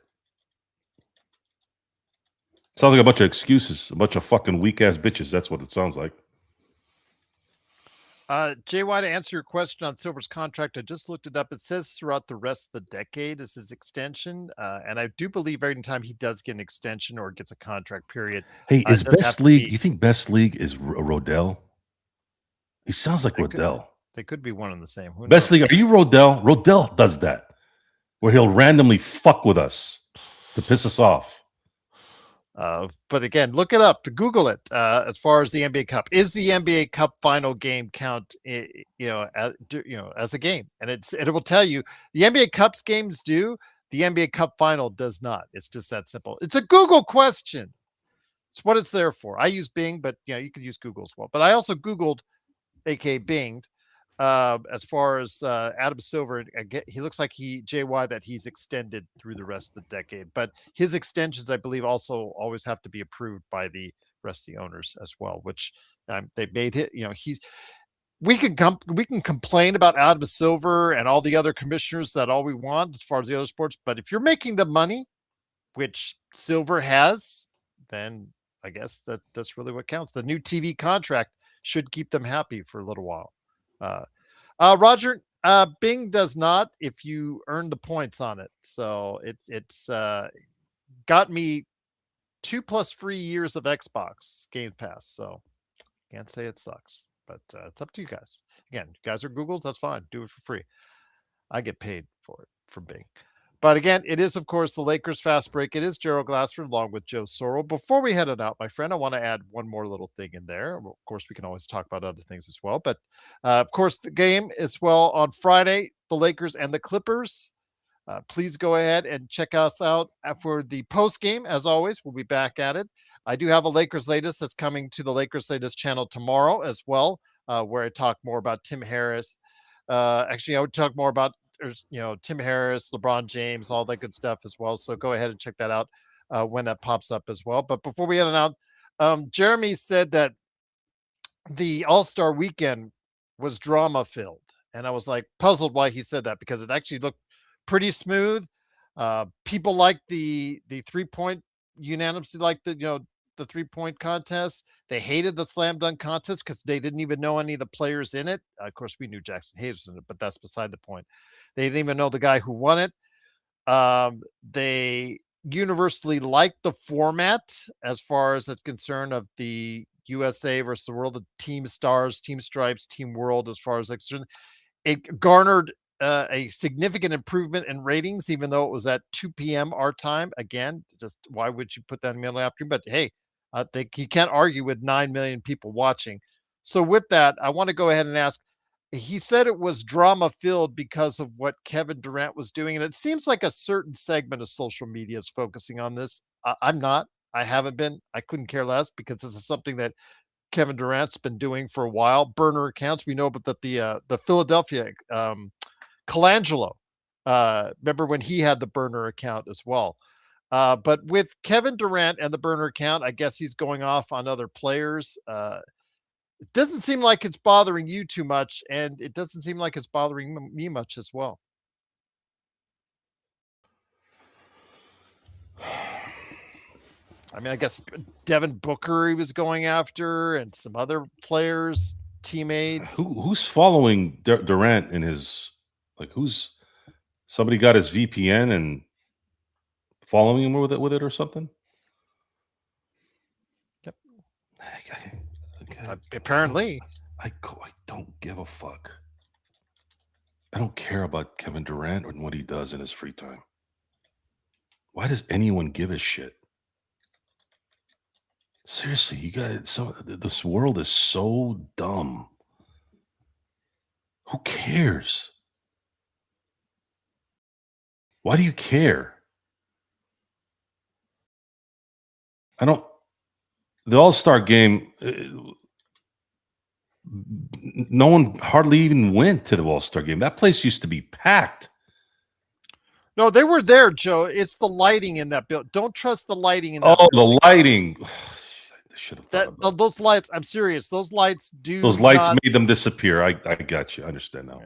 Sounds like a bunch of excuses, a bunch of fucking weak-ass bitches. That's what it sounds like. JY, to answer your question on Silver's contract, I just looked it up. It says throughout the rest of the decade is his extension. And I do believe every time he does get an extension or gets a contract period. Hey, is best league, you think best league is Rodell? He sounds like Rodell. They could be one and the same. Who Best knows? league. Are you Rodell? Rodell does that, where he'll randomly fuck with us to piss us off. But again, look it up, Google it. As far as the NBA Cup, is the NBA Cup final game count, as a game? And it will tell you the NBA Cup's games do. The NBA Cup final does not. It's just that simple. It's a Google question. It's what it's there for. I use Bing, but you could use Google as well. But I also Googled, aka Binged, as far as Adam Silver. He looks like JY that he's extended through the rest of the decade. But his extensions, I believe, also always have to be approved by the rest of the owners as well, which they made it. We can complain about Adam Silver and all the other commissioners that all we want as far as the other sports. But if you're making the money, which Silver has, then I guess that's really what counts. The new TV contract should keep them happy for a little while. Roger, Bing does not if you earn the points on it. So it's got me 2+ free years of Xbox Game Pass. So can't say it sucks, but it's up to you guys. Again, you guys are Googles, that's fine. Do it for free. I get paid for it from Bing. But again, it is, of course, the Lakers Fast Break. It is Gerald Glassford along with Joe Sorrell. Before we head on out, my friend, I want to add one more little thing in there. Of course, we can always talk about other things as well. But, of course, the game as well on Friday, the Lakers and the Clippers. Please go ahead and check us out for the post game. As always, we'll be back at it. I do have a Lakers Latest that's coming to the Lakers Latest channel tomorrow as well, where I talk more about Tim Harris. Actually, I would talk more about Tim Harris, LeBron James, all that good stuff as well. So go ahead and check that out when that pops up as well. But before we head on out, Jeremy said that the All-Star weekend was drama filled. And I was like puzzled why he said that, because it actually looked pretty smooth. People liked the 3-point, unanimously liked the 3-point contest. They hated the slam dunk contest because they didn't even know any of the players in it. Of course, we knew Jackson Hayes was in it, but that's beside the point. They didn't even know the guy who won it. They universally liked the format as far as it's concerned of the USA versus the world of Team Stars, Team Stripes, Team World. As far as that's concerned, it garnered a significant improvement in ratings, even though it was at 2 p.m. our time. Again, just why would you put that in the middle of the afternoon? But hey, I think you can't argue with 9 million people watching. So with that, I want to go ahead and ask, he said it was drama filled because of what Kevin Durant was doing. And it seems like a certain segment of social media is focusing on this. I'm not, I haven't been, I couldn't care less, because this is something that Kevin Durant's been doing for a while. Burner accounts. We know about that the Philadelphia, Colangelo, remember when he had the burner account as well. But with Kevin Durant and the burner account, I guess he's going off on other players. It doesn't seem like it's bothering you too much, and it doesn't seem like it's bothering me much as well. I mean, I guess Devin Booker he was going after, and some other players, teammates. Who's following Durant in his, who's somebody got his VPN and following him with it or something? Yep. Apparently. I don't give a fuck. I don't care about Kevin Durant and what he does in his free time. Why does anyone give a shit? Seriously, you guys, this world is so dumb. Who cares? Why do you care? The All-Star game, no one hardly even went to the All-Star game. That place used to be packed. No, they were there, Joe. It's the lighting in that building. Don't trust the lighting in that building. The lighting. I should have thought about those lights. I'm serious. Those lights made them disappear. I got you. I understand now.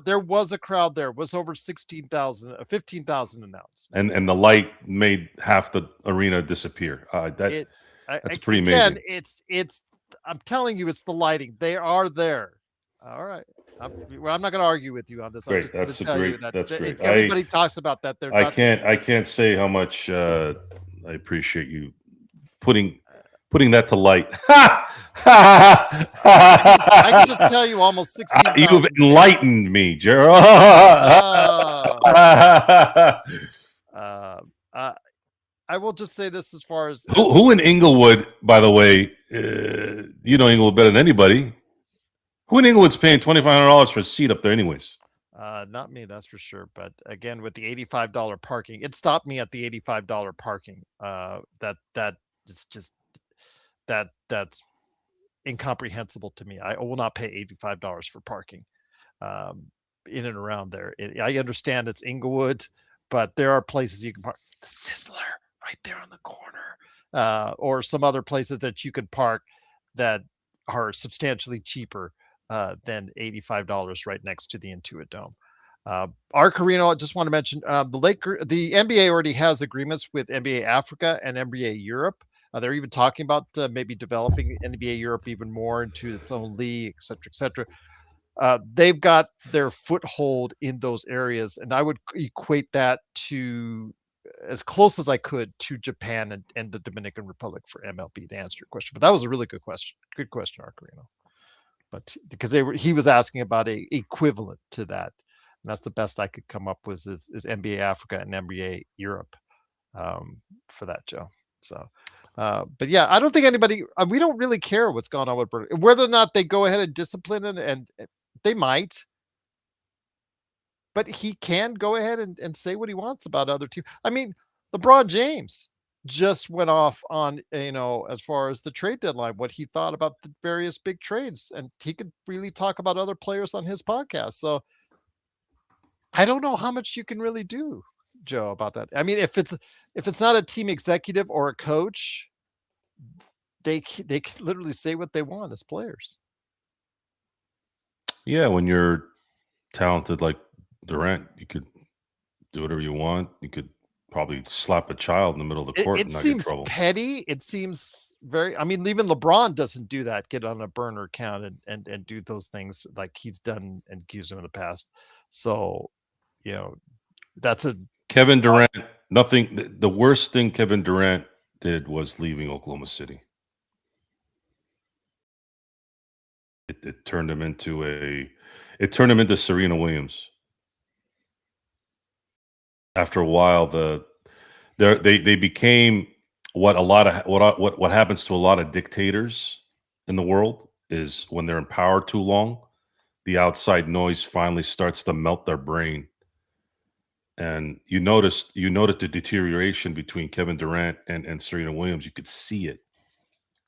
There was a crowd there. It was over 16,000, 15,000 announced. And the light made half the arena disappear. That's pretty amazing. It's I'm telling you, it's the lighting. They are there. All right. I'm not going to argue with you on this. Great. That's great. Everybody talks about that. I can't say how much I appreciate you putting putting that to light. I can just tell you almost 16,000. You've enlightened me, Gerald. I will just say this as far as who in Inglewood, by the way, you know Inglewood better than anybody. Who in Inglewood's paying $2,500 for a seat up there, anyways? Not me, that's for sure. But again, with the $85 parking, it stopped me at the $85 parking. That is just that's incomprehensible to me. I will not pay $85 for parking in and around there. I understand it's Inglewood, but there are places you can park. The Sizzler right there on the corner, or some other places that you can park that are substantially cheaper than $85 right next to the Intuit Dome. Arcarino, I just want to mention the NBA already has agreements with NBA Africa and NBA Europe. They're even talking about maybe developing NBA Europe even more into its own league, et cetera, et cetera. They've got their foothold in those areas, and I would equate that to as close as I could to Japan and the Dominican Republic for MLB to answer your question. But that was a really good question. Good question, Arcarino. But because he was asking about a equivalent to that, and that's the best I could come up with is NBA Africa and NBA Europe for that, Joe. So, but yeah, I don't think anybody. We don't really care what's going on with Bernie. Whether or not they go ahead and discipline it, and they might. But he can go ahead and say what he wants about other teams. I mean, LeBron James just went off on, as far as the trade deadline, what he thought about the various big trades, and he could really talk about other players on his podcast. So I don't know how much you can really do, Joe, about that. I mean, if it's not a team executive or a coach, they can literally say what they want as players. Yeah, when you're talented like Durant, you could do whatever you want. You could probably slap a child in the middle of the court. It seems petty. It seems very. I mean, even LeBron doesn't do that. Get on a burner account and do those things like he's done and accused him in the past. So, that's a Kevin Durant. Nothing. The worst thing Kevin Durant did was leaving Oklahoma City. It turned him into Serena Williams. After a while, they became what happens to a lot of dictators in the world is when they're in power too long, the outside noise finally starts to melt their brain. And you noticed the deterioration between Kevin Durant and Serena Williams. You could see it.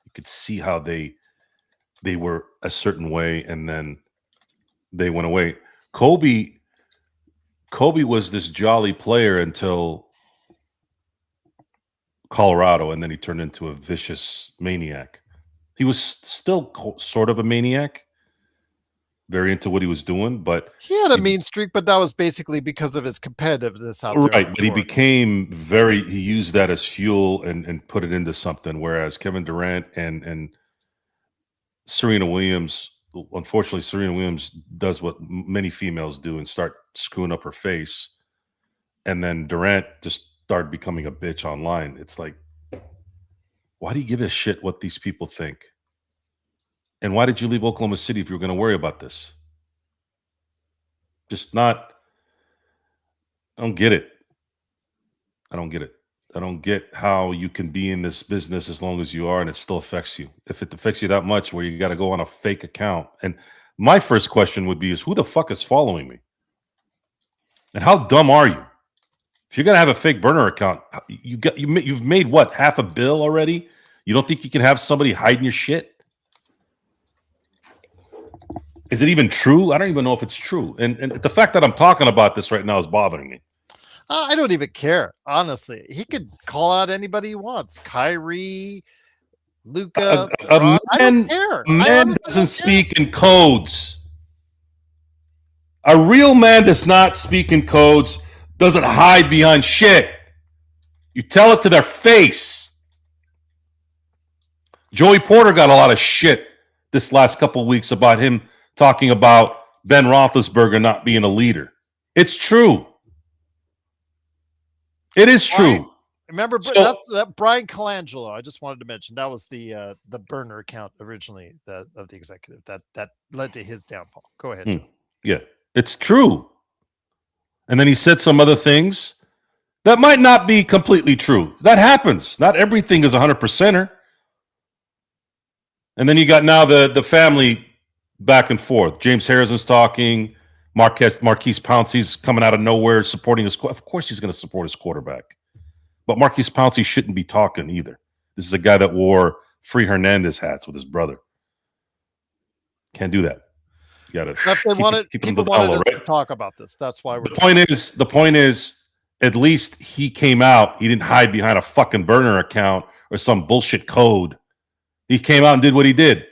You could see how they were a certain way and then they went away. Kobe was this jolly player until Colorado, and then he turned into a vicious maniac. He was still sort of a maniac, very into what he was doing, but he had a mean streak, but that was basically because of his competitiveness out there. Right, but he became he used that as fuel and put it into something, whereas Kevin Durant and Serena Williams, unfortunately, Serena Williams does what many females do and start screwing up her face. And then Durant just started becoming a bitch online. It's like, why do you give a shit what these people think? And why did you leave Oklahoma City if you were going to worry about this? I don't get it. I don't get how you can be in this business as long as you are and it still affects you. If it affects you that much where you got to go on a fake account. And my first question would be who the fuck is following me? And how dumb are you? If you're going to have a fake burner account, you've made what, $500 million already? You don't think you can have somebody hiding your shit? Is it even true? I don't even know if it's true. And the fact that I'm talking about this right now is bothering me. I don't even care, honestly. He could call out anybody he wants. Kyrie, Luka. I don't care. A man doesn't speak in codes. A real man does not speak in codes, doesn't hide behind shit. You tell it to their face. Joey Porter got a lot of shit this last couple of weeks about him talking about Ben Roethlisberger not being a leader. It's true. It is true. Remember So- that Brian Colangelo. I just wanted to mention that was the burner account originally of the executive that led to his downfall. Go ahead, Joe. Yeah, it's true. And then he said some other things that might not be completely true. That happens. Not everything is 100%er. And then you got now the family back and forth. James Harrison's talking. Marquise Pouncey's coming out of nowhere supporting his. Of course, he's going to support his quarterback. But Marquise Pouncey shouldn't be talking either. This is a guy that wore Free Hernandez hats with his brother. Can't do that. You got to keep people wanted us to talk about this. That's why we're. The point is, at least he came out. He didn't hide behind a fucking burner account or some bullshit code. He came out and did what he did.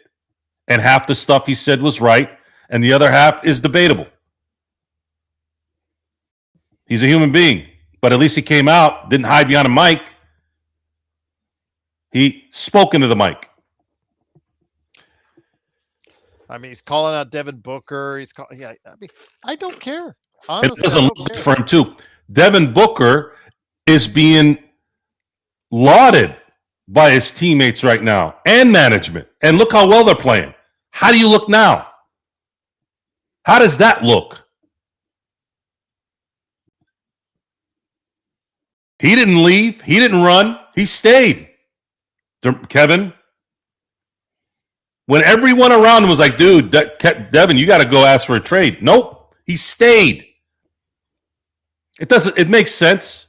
And half the stuff he said was right, and the other half is debatable. He's a human being, but at least he came out, didn't hide behind a mic. He spoke into the mic. I mean, he's calling out Devin Booker. I don't care. Honestly, It doesn't look good for him too. Devin Booker is being lauded by his teammates right now and management. And look how well they're playing. How do you look now? How does that look? He didn't leave. He didn't run. He stayed. Kevin, when everyone around him was like, dude, Devin, you got to go ask for a trade. Nope. He stayed. It makes sense.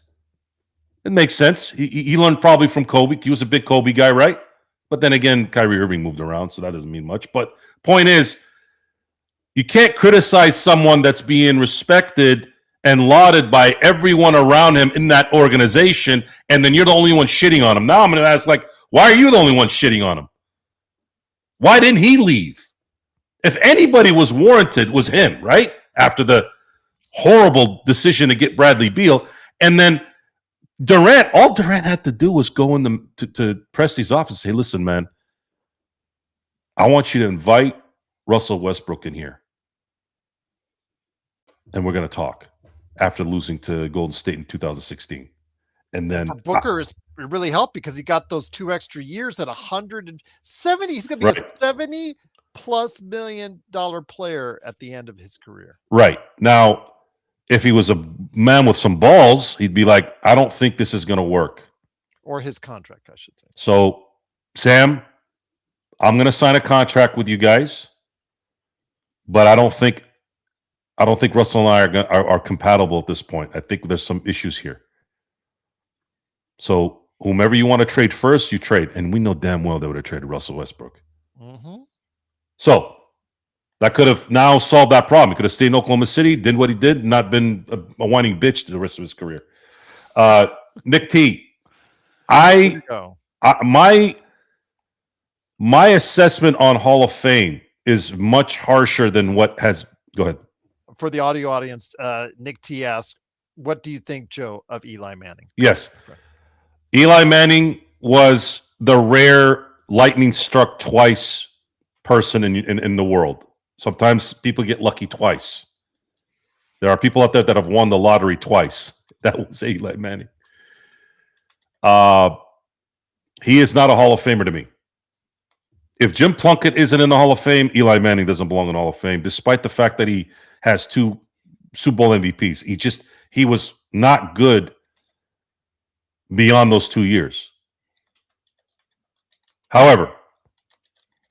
It makes sense. He learned probably from Kobe. He was a big Kobe guy, right? But then again, Kyrie Irving moved around, so that doesn't mean much. But point is, you can't criticize someone that's being respected and lauded by everyone around him in that organization, and then you're the only one shitting on him. Now I'm going to ask, why are you the only one shitting on him? Why didn't he leave? If anybody was warranted, was him, right? After the horrible decision to get Bradley Beal. And then Durant, all Durant had to do was go in to Presti's office and say, listen, man, I want you to invite Russell Westbrook in here. And we're going to talk after losing to Golden State in 2016. And then for Booker it really helped because he got those 2 extra years at 170. He's going to be a $70+ million player at the end of his career. Right. Now, if he was a man with some balls, he'd be like, I don't think this is going to work. Or his contract, I should say. So, Sam, I'm going to sign a contract with you guys, but I don't think Russell and I are compatible at this point. I think there's some issues here. So, whomever you want to trade first, you trade. And we know damn well they would have traded Russell Westbrook. Mm-hmm. So, that could have now solved that problem. He could have stayed in Oklahoma City, did what he did, not been a whining bitch to the rest of his career. Nick T, my assessment on Hall of Fame is much harsher than what has. Go ahead. For the audio audience, Nick T asks, what do you think, Joe, of Eli Manning? Yes. Eli Manning was the rare lightning struck twice person in the world. Sometimes people get lucky twice. There are people out there that have won the lottery twice. That was Eli Manning. He is not a Hall of Famer to me. If Jim Plunkett isn't in the Hall of Fame, Eli Manning doesn't belong in the Hall of Fame, despite the fact that he has 2 Super Bowl MVPs. He was not good beyond those 2 years. However,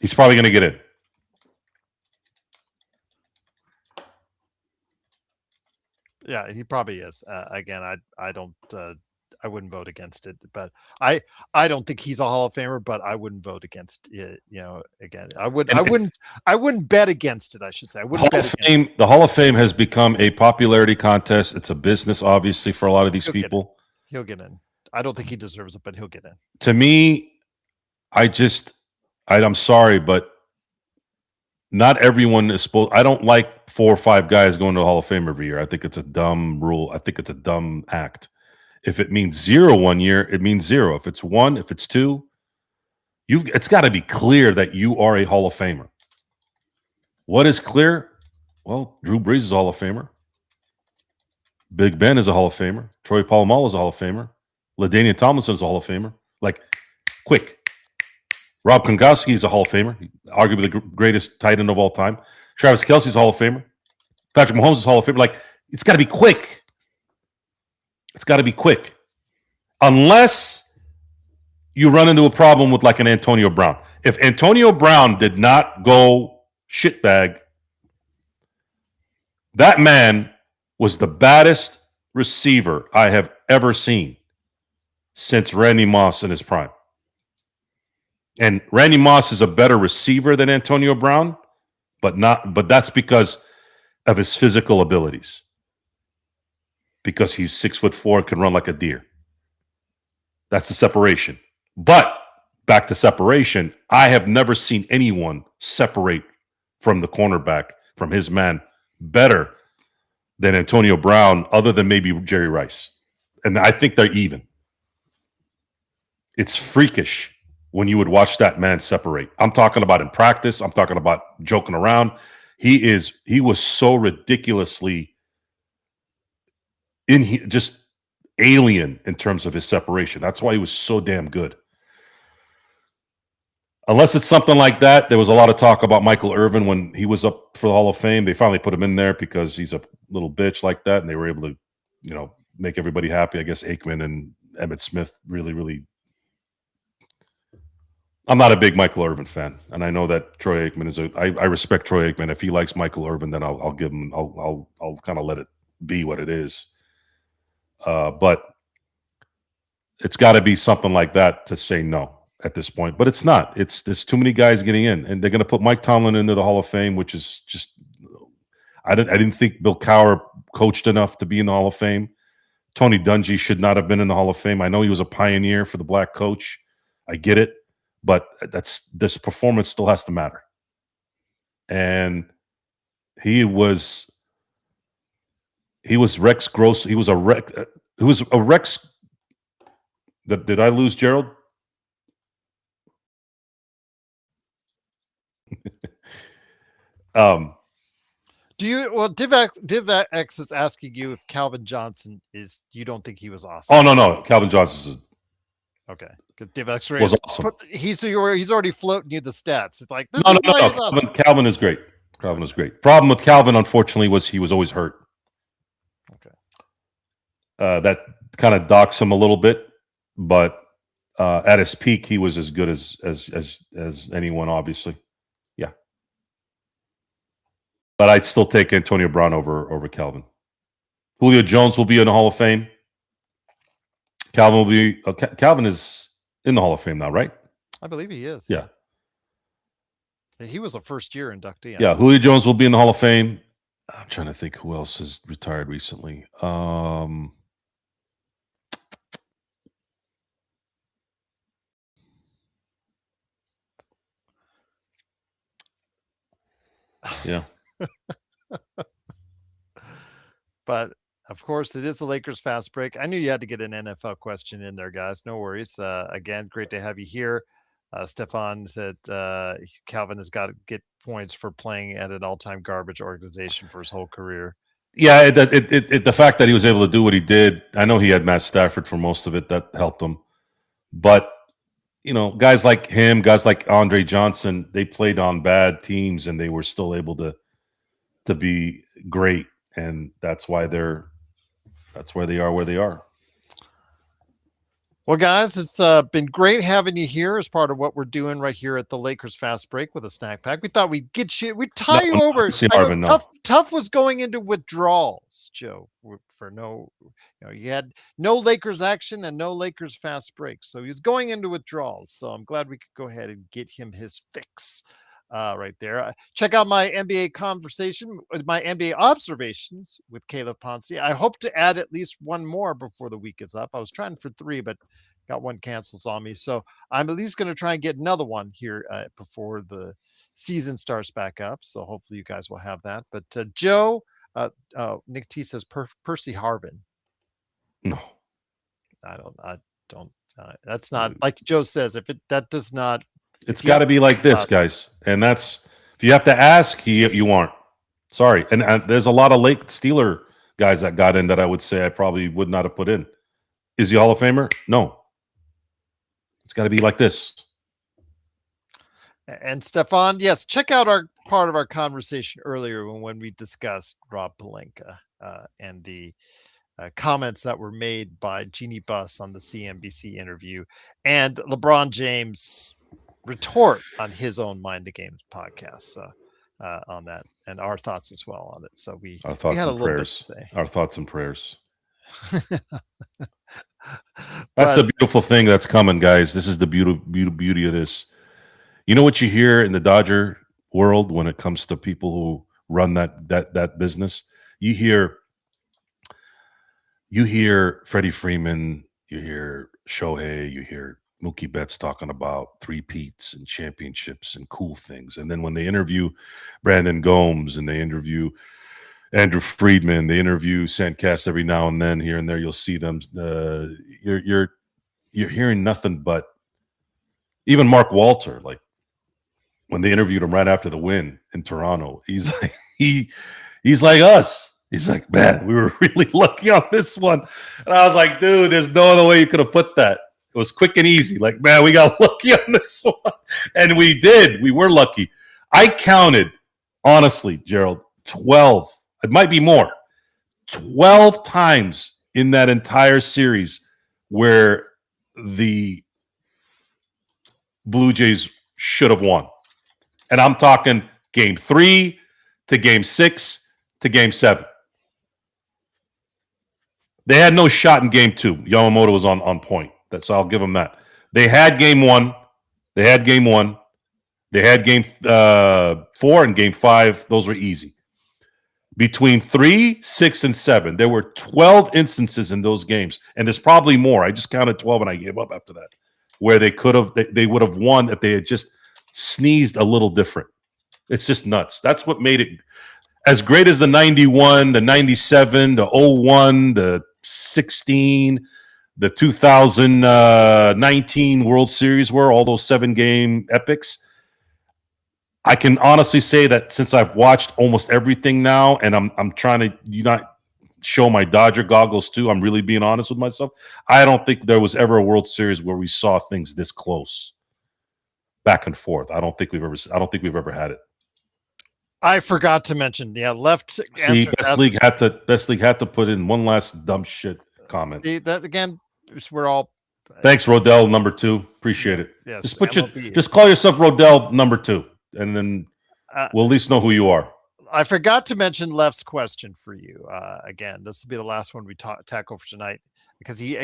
he's probably going to get in. Yeah, he probably is. Again, I wouldn't vote against it, but I don't think he's a Hall of Famer, but I wouldn't vote against it. Again, I wouldn't bet against it. I should say I wouldn't bet against it. The Hall of Fame has become a popularity contest. It's a business, obviously, for a lot of these people. He'll get in. I don't think he deserves it, but he'll get in. To me, I'm sorry, but not everyone is supposed. I don't like 4 or 5 guys going to the Hall of Fame every year. I think it's a dumb rule. I think it's a dumb act. If it means 0 one year, it means 0. If it's 1, if it's 2, it's got to be clear that you are a Hall of Famer. What is clear? Well, Drew Brees is a Hall of Famer. Big Ben is a Hall of Famer. Troy Polamalu is a Hall of Famer. LaDainian Tomlinson is a Hall of Famer. Like, quick. Rob Gronkowski is a Hall of Famer, arguably the greatest tight end of all time. Travis Kelce's a Hall of Famer. Patrick Mahomes is a Hall of Famer. Like, it's got to be quick. It's got to be quick. Unless you run into a problem with like an Antonio Brown. If Antonio Brown did not go shitbag, that man was the baddest receiver I have ever seen since Randy Moss in his prime. And Randy Moss is a better receiver than Antonio Brown, but that's because of his physical abilities. Because he's 6'4" and can run like a deer. That's the separation. But back to separation, I have never seen anyone separate from the cornerback, from his man, better than Antonio Brown, other than maybe Jerry Rice. And I think they're even. It's freakish when you would watch that man separate. I'm talking about in practice. I'm talking about joking around. He was so ridiculously just alien in terms of his separation. That's why he was so damn good. Unless it's something like that, there was a lot of talk about Michael Irvin when he was up for the Hall of Fame. They finally put him in there because he's a little bitch like that, and they were able to, make everybody happy. I guess Aikman and Emmitt Smith really. I'm not a big Michael Irvin fan, and I know that Troy Aikman is I respect Troy Aikman. If he likes Michael Irvin, then I'll give him. I'll kind of let it be what it is. But it's got to be something like that to say no at this point. But it's not. There's too many guys getting in, and they're going to put Mike Tomlin into the Hall of Fame, which is just. I didn't think Bill Cowher coached enough to be in the Hall of Fame. Tony Dungy should not have been in the Hall of Fame. I know he was a pioneer for the black coach. I get it. But this performance still has to matter. And he was Rex Gross. He was a Rex. Did I lose Gerald? DivX is asking you if Calvin Johnson you don't think he was awesome. Oh no. Calvin Johnson is okay. DivX was awesome. He's already floating you the stats. It's like no. Awesome. Calvin is great. Calvin is great. Problem with Calvin, unfortunately, was he was always hurt. Okay. That kind of docks him a little bit, but at his peak, he was as good as anyone, obviously. Yeah. But I'd still take Antonio Brown over Calvin. Julio Jones will be in the Hall of Fame. Calvin is in the Hall of Fame now, right? I believe he is. Yeah. He was a first-year inductee. Yeah, Julio Jones will be in the Hall of Fame. I'm trying to think who else has retired recently. Yeah. But of course, it is the Lakers fast break. I knew you had to get an NFL question in there, guys. No worries. Again, great to have you here. Stefan said Calvin has got to get points for playing at an all-time garbage organization for his whole career. Yeah, the fact that he was able to do what he did, I know he had Matt Stafford for most of it. That helped him. But, guys like him, guys like Andre Johnson, they played on bad teams, and they were still able to be great. And that's why they are where they are. Well, guys, it's been great having you here as part of what we're doing right here at the Lakers Fast Break with a snack pack. We thought we'd tie you over. Tough was going into withdrawals, Joe, for you had no Lakers action and no Lakers Fast Break. So he was going into withdrawals. So I'm glad we could go ahead and get him his fix. Right there. Check out my NBA conversation, my NBA observations with Caleb Ponce. I hope to add at least one more before the week is up. I was trying for 3, but got one cancels on me. So I'm at least going to try and get another one here before the season starts back up. So hopefully you guys will have that. But Joe, Nick T says Percy Harvin. No, I don't. That's not like Joe says. That does not. It's got to be like this, guys. And that's, if you have to ask, you aren't. Sorry. And there's a lot of Lake Steeler guys that got in that I would say I probably would not have put in Is he a Hall of Famer? No. It's got to be like this. And Stefan, yes, check out our part of our conversation earlier when we discussed Rob Pelinka and the comments that were made by Jeanie Buss on the CNBC interview and LeBron James' retort on his own Mind the Games podcast on that, and our thoughts as well on it. So we had a little bit to say. Our thoughts and prayers. That's the beautiful thing that's coming, guys. This is the beauty of this. You know what you hear in the Dodger world when it comes to people who run that business? You hear Freddie Freeman, you hear Shohei, you hear Mookie Betts talking about three-peats and championships and cool things. And then when they interview Brandon Gomes and they interview Andrew Friedman, they interview Sandcast every now and then, here and there, you'll see them. You're hearing nothing but even Mark Walter, like when they interviewed him right after the win in Toronto, he's like he's like us. He's like, man, we were really lucky on this one. And I was like, dude, there's no other way you could have put that. It was quick and easy. Like, man, we got lucky on this one. And we did. We were lucky. I counted, honestly, Gerald, 12. It might be more. 12 times in that entire series where the Blue Jays should have won. And I'm talking game 3 to game 6 to game 7. They had no shot in game 2. Yamamoto was on point. So I'll give them that. They had game 1. They had game 1. They had game 4 and game 5. Those were easy. Between 3, 6, and 7, there were 12 instances in those games. And there's probably more. I just counted 12 and I gave up after that. Where they would have won if they had just sneezed a little different. It's just nuts. That's what made it as great as the 91, the 97, the 01, the 16, the 2019 World Series were, all those 7-game epics. I can honestly say that since I've watched almost everything now, and I'm trying to not show my Dodger goggles too, I'm really being honest with myself. I don't think there was ever a World Series where we saw things this close, back and forth. I don't think we've ever had it. I forgot to mention, left. See, Best League had to put in one last dumb shit comment. See, that again, we're all. Thanks, Rodell, number 2. Appreciate it. Yes, just call yourself Rodell, number 2, and then we'll at least know who you are. I forgot to mention Left's question for you. Again, this will be the last one we tackle for tonight because he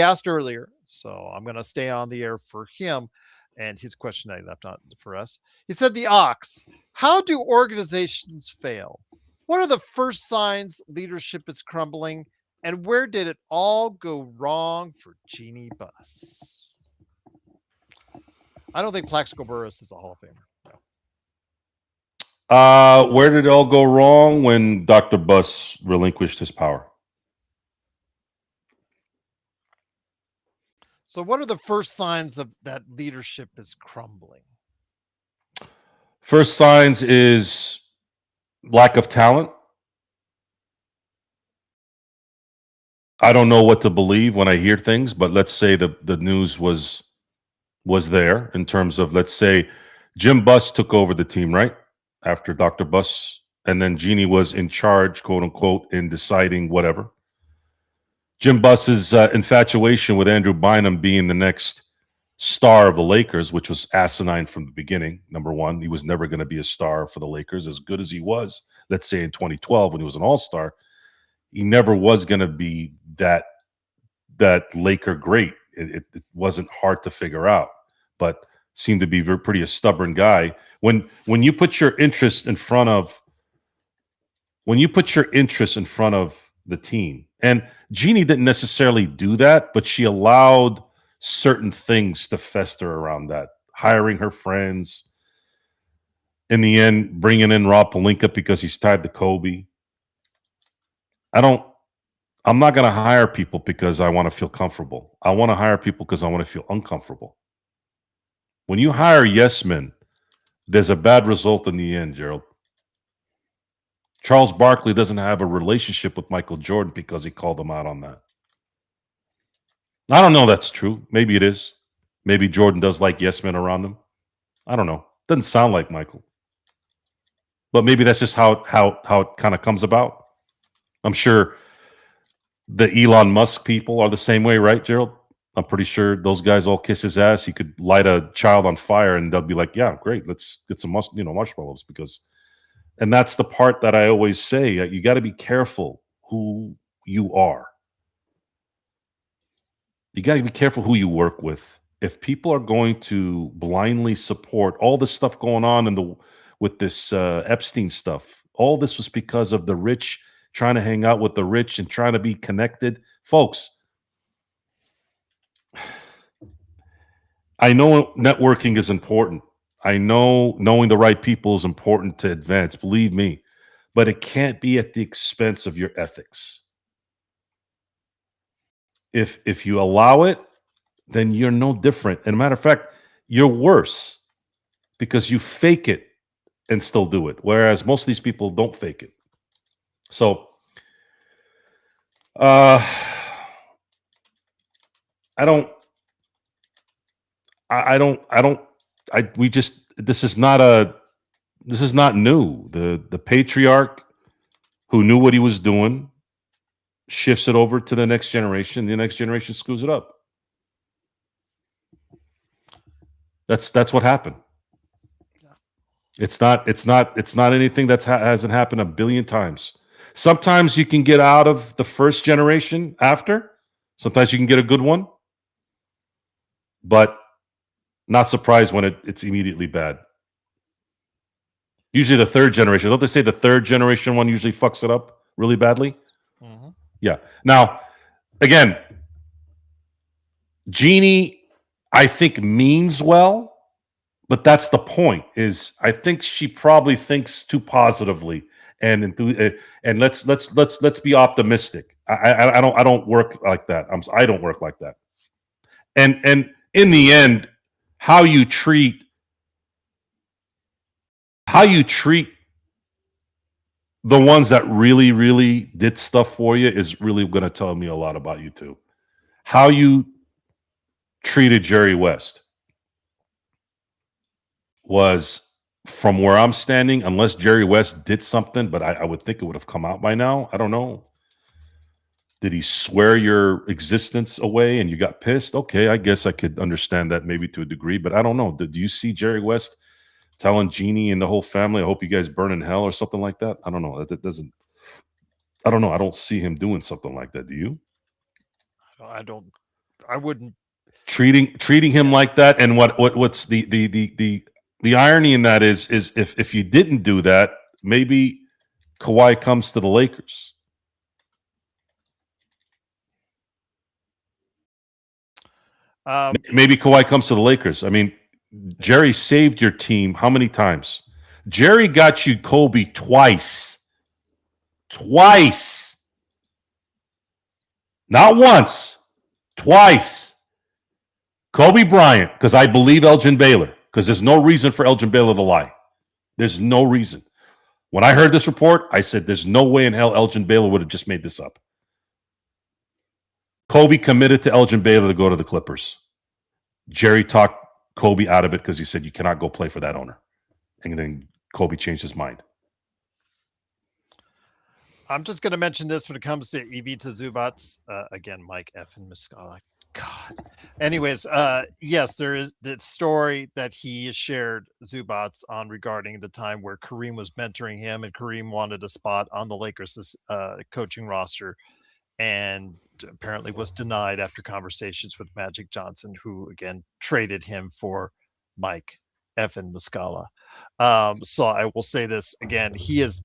asked earlier, so I'm going to stay on the air for him. And his question I left on for us. He said, the Ox, how do organizations fail? What are the first signs leadership is crumbling? And where did it all go wrong for Jeanie Buss? I don't think Plaxico Burress is a Hall of Famer. No. Where did it all go wrong? When Dr. Buss relinquished his power. So what are the first signs of that leadership is crumbling? First signs is lack of talent. I don't know what to believe when I hear things, but let's say the news was there in terms of, let's say Jim Buss took over the team, right? After Dr. Buss, and then Jeanie was in charge, quote unquote, in deciding whatever. Jim Buss's infatuation with Andrew Bynum being the next star of the Lakers, which was asinine from the beginning. Number one, he was never going to be a star for the Lakers, as good as he was. Let's say in 2012 when he was an All-Star, he never was going to be that Laker great. It wasn't hard to figure out, but seemed to be pretty a stubborn guy. When you put your interest in front of the team. And Jeanie didn't necessarily do that, but she allowed certain things to fester around that. Hiring her friends. In the end, bringing in Rob Pelinka because he's tied to Kobe. I'm not going to hire people because I want to feel comfortable. I want to hire people because I want to feel uncomfortable. When you hire yes men, there's a bad result in the end, Gerald. Charles Barkley doesn't have a relationship with Michael Jordan because he called him out on that. I don't know that's true. Maybe it is. Maybe Jordan does like yes men around him. I don't know. Doesn't sound like Michael. But maybe that's just how it kind of comes about. I'm sure the Elon Musk people are the same way, right, Gerald? I'm pretty sure those guys all kiss his ass. He could light a child on fire and they'll be like, yeah, great. Let's get some marshmallows because and that's the part that I always say, you got to be careful who you are. You got to be careful who you work with. If people are going to blindly support all this stuff going on with this Epstein stuff, all this was because of the rich trying to hang out with the rich and trying to be connected. Folks, I know networking is important. I know knowing the right people is important to advance, believe me, but it can't be at the expense of your ethics. If you allow it, then you're no different. And a matter of fact, you're worse because you fake it and still do it. Whereas most of these people don't fake it. So I don't we just this is not new. The patriarch who knew what he was doing shifts it over to the next generation. The next generation screws it up. That's what happened. It's not anything that hasn't happened a billion times. Sometimes you can get out of the first generation after. Sometimes you can get a good one. But not surprised when it's immediately bad. Usually the third generation. Don't they say the third generation one usually fucks it up really badly? Mm-hmm. Yeah. Now, again, Jeanie, I think means well, but that's the point. Is I think she probably thinks too positively, and let's be optimistic. I don't work like that. I don't work like that. And in the end, how you treat the ones that really, really did stuff for you is really going to tell me a lot about you too. How you treated Jerry West was, from where I'm standing, unless Jerry West did something, but I would think it would have come out by now. I don't know. Did he swear your existence away and you got pissed? Okay, I guess I could understand that maybe to a degree, but I don't know. Do you see Jerry West telling Jeanie and the whole family, I hope you guys burn in hell or something like that? I don't know. That doesn't. I don't know. I don't see him doing something like that. Do you? I wouldn't. Treating him like that, and what's the irony in that is if you didn't do that, maybe Kawhi comes to the Lakers. Maybe Kawhi comes to the Lakers. I mean, Jerry saved your team how many times? Jerry got you Kobe twice. Twice. Not once. Twice. Kobe Bryant, because I believe Elgin Baylor, because there's no reason for Elgin Baylor to lie. There's no reason. When I heard this report, I said, there's no way in hell Elgin Baylor would have just made this up. Kobe committed to Elgin Baylor to go to the Clippers. Jerry talked Kobe out of it because he said, you cannot go play for that owner. And then Kobe changed his mind. I'm just going to mention this when it comes to Ivica Zubac. Again, Mike F. and Muscala. God. Anyways, yes, there is the story that he shared Zubac on regarding the time where Kareem was mentoring him and Kareem wanted a spot on the Lakers coaching roster and apparently was denied after conversations with Magic Johnson, who again traded him for Mike F. and Muscala. So I will say this again, he is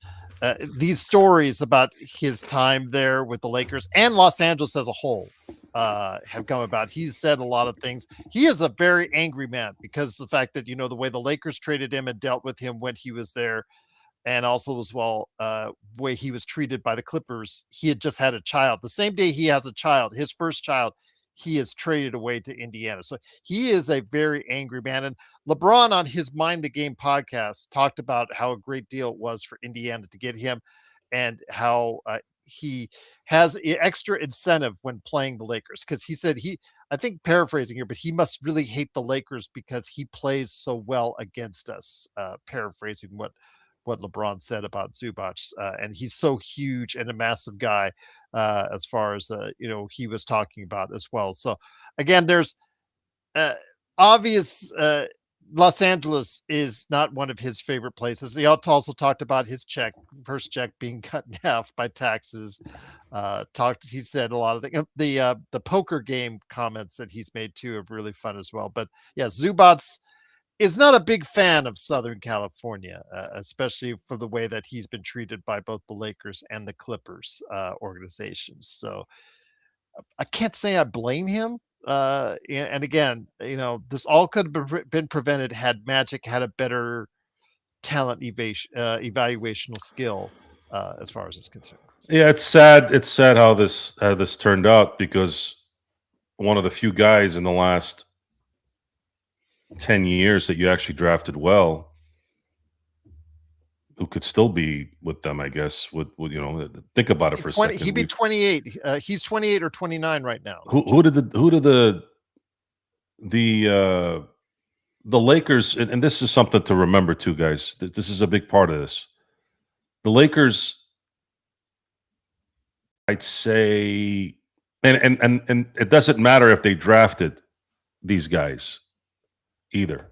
these stories about his time there with the Lakers and Los Angeles as a whole have come about. He's said a lot of things. He is a very angry man because the fact that, the way the Lakers traded him and dealt with him when he was there, and also as well, way he was treated by the Clippers. He had just had a child. The same day he has a child, his first child, he is traded away to Indiana. So he is a very angry man. And LeBron on his Mind the Game podcast talked about how a great deal it was for Indiana to get him and how he has extra incentive when playing the Lakers, because he said I think paraphrasing here, but he must really hate the Lakers because he plays so well against us. Paraphrasing what LeBron said about Zubac, and he's so huge and a massive guy, as far as he was talking about as well. So again, there's obvious. Los Angeles is not one of his favorite places. He also talked about his first check being cut in half by taxes. He said a lot of things. The poker game comments that he's made too are really fun as well. But yeah, Zubac is not a big fan of Southern California, especially for the way that he's been treated by both the Lakers and the Clippers organizations. So I can't say I blame him. And again, this all could have been prevented had Magic had a better talent evaluational skill, as far as it's concerned. So. Yeah, it's sad. It's sad how this turned out, because one of the few guys in the last 10 years that you actually drafted well, who could still be with them, I guess. Would think about it for a second. He'd be 28. He's 28 or 29 right now. Who did the Lakers, and this is something to remember too, guys. This is a big part of this. The Lakers, I'd say, and it doesn't matter if they drafted these guys either.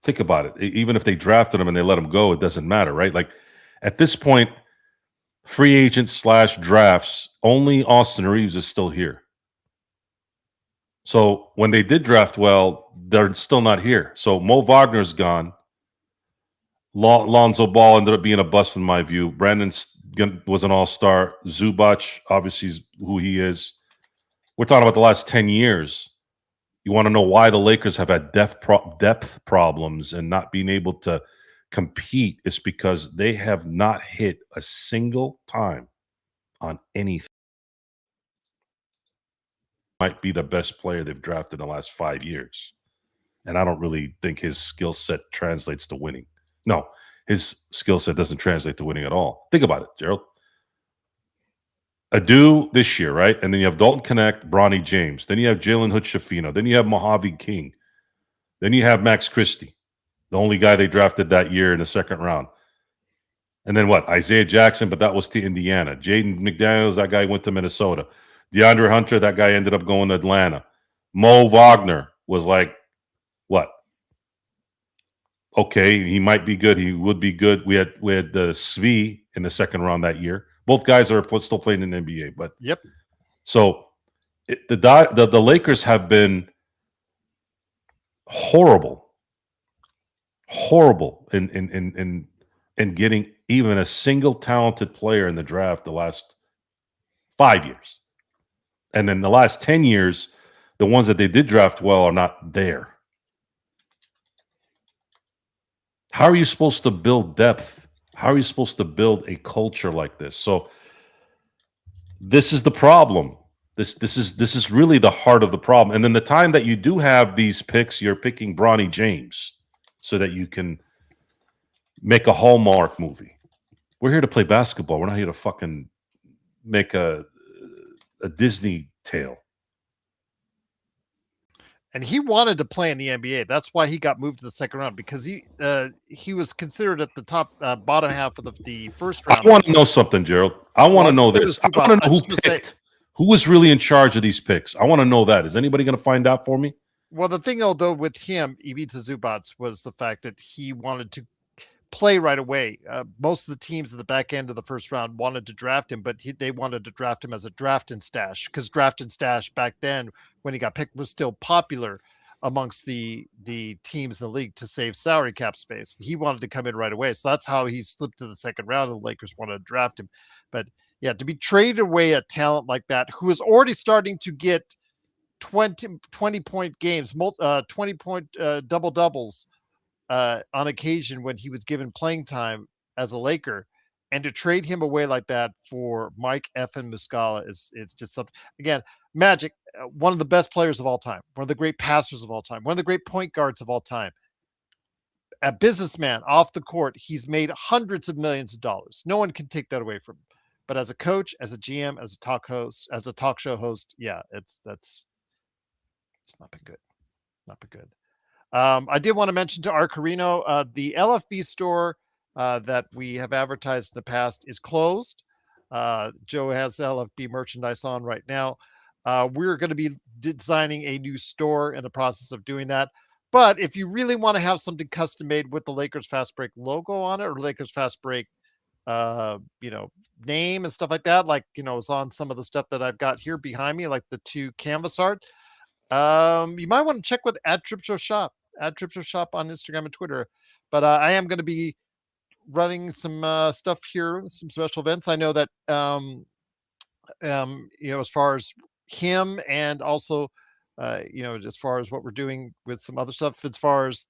Think about it. Even if they drafted them and they let them go, it doesn't matter, right? Like at this point, free agents / drafts, only Austin Reeves is still here. So when they did draft well, they're still not here. So Mo Wagner's gone. Lonzo Ball ended up being a bust in my view. Brandon was an all-star. Zubac, obviously, is who he is. We're talking about the last 10 years. You want to know why the Lakers have had depth problems and not being able to compete? It's because they have not hit a single time on anything. Might be the best player they've drafted in the last 5 years. And I don't really think his skill set translates to winning. No, his skill set doesn't translate to winning at all. Think about it, Gerald. Adu this year, right? And then you have Dalton Connect, Bronny James. Then you have Jalen Hood-Schifino. Then you have Mojave King. Then you have Max Christie, the only guy they drafted that year in the second round. And then what? Isaiah Jackson, but that was to Indiana. Jaden McDaniels, that guy went to Minnesota. DeAndre Hunter, that guy ended up going to Atlanta. Mo Wagner was like, what? Okay, he might be good. He would be good. We had the Svi in the second round that year. Both guys are still playing in the NBA, but yep. So the Lakers have been horrible in getting even a single talented player in the draft the last 5 years, and then the last 10 years, the ones that they did draft well are not there. How are you supposed to build depth? How are you supposed to build a culture like this? So this is the problem. This is really the heart of the problem. And then the time that you do have these picks, you're picking Bronny James so that you can make a Hallmark movie. We're here to play basketball. We're not here to fucking make a Disney tale. And he wanted to play in the NBA. That's why he got moved to the second round, because he was considered at the bottom half of the first round. I want to know something, Gerald. I want to know this. I want to know who picked. Who was really in charge of these picks? I want to know that. Is anybody going to find out for me? Well, the thing, although, with him, Ivica Zubac, was the fact that he wanted to play right away. Most of the teams at the back end of the first round wanted to draft him, but they wanted to draft him as a draft and stash, because draft and stash back then, when he got picked, was still popular amongst the teams in the league to save salary cap space. He wanted to come in right away. So that's how he slipped to the second round, and the Lakers wanted to draft him. But yeah, to be traded away a talent like that, who is already starting to get 20-point games, 20-point double-doubles on occasion when he was given playing time as a Laker, and to trade him away like that for Mike effing Muscala is just something. Again, Magic, one of the best players of all time, one of the great passers of all time, one of the great point guards of all time. A businessman off the court, he's made hundreds of millions of dollars. No one can take that away from him. But as a coach, as a GM, as a talk show host, yeah, it's not been good. Not been good. I did want to mention to Arcarino, the LFB store that we have advertised in the past is closed. Joe has LFB merchandise on right now. We're going to be designing a new store, in the process of doing that. But if you really want to have something custom made with the Lakers Fast Break logo on it, or Lakers Fast Break, name and stuff like that, like, it's on some of the stuff that I've got here behind me, like the 2 canvas art. You might want to check with @TripShowShop, @TripShowShop on Instagram and Twitter. But I am going to be running some stuff here, some special events. I know that as far as him, and also as far as what we're doing with some other stuff, as far as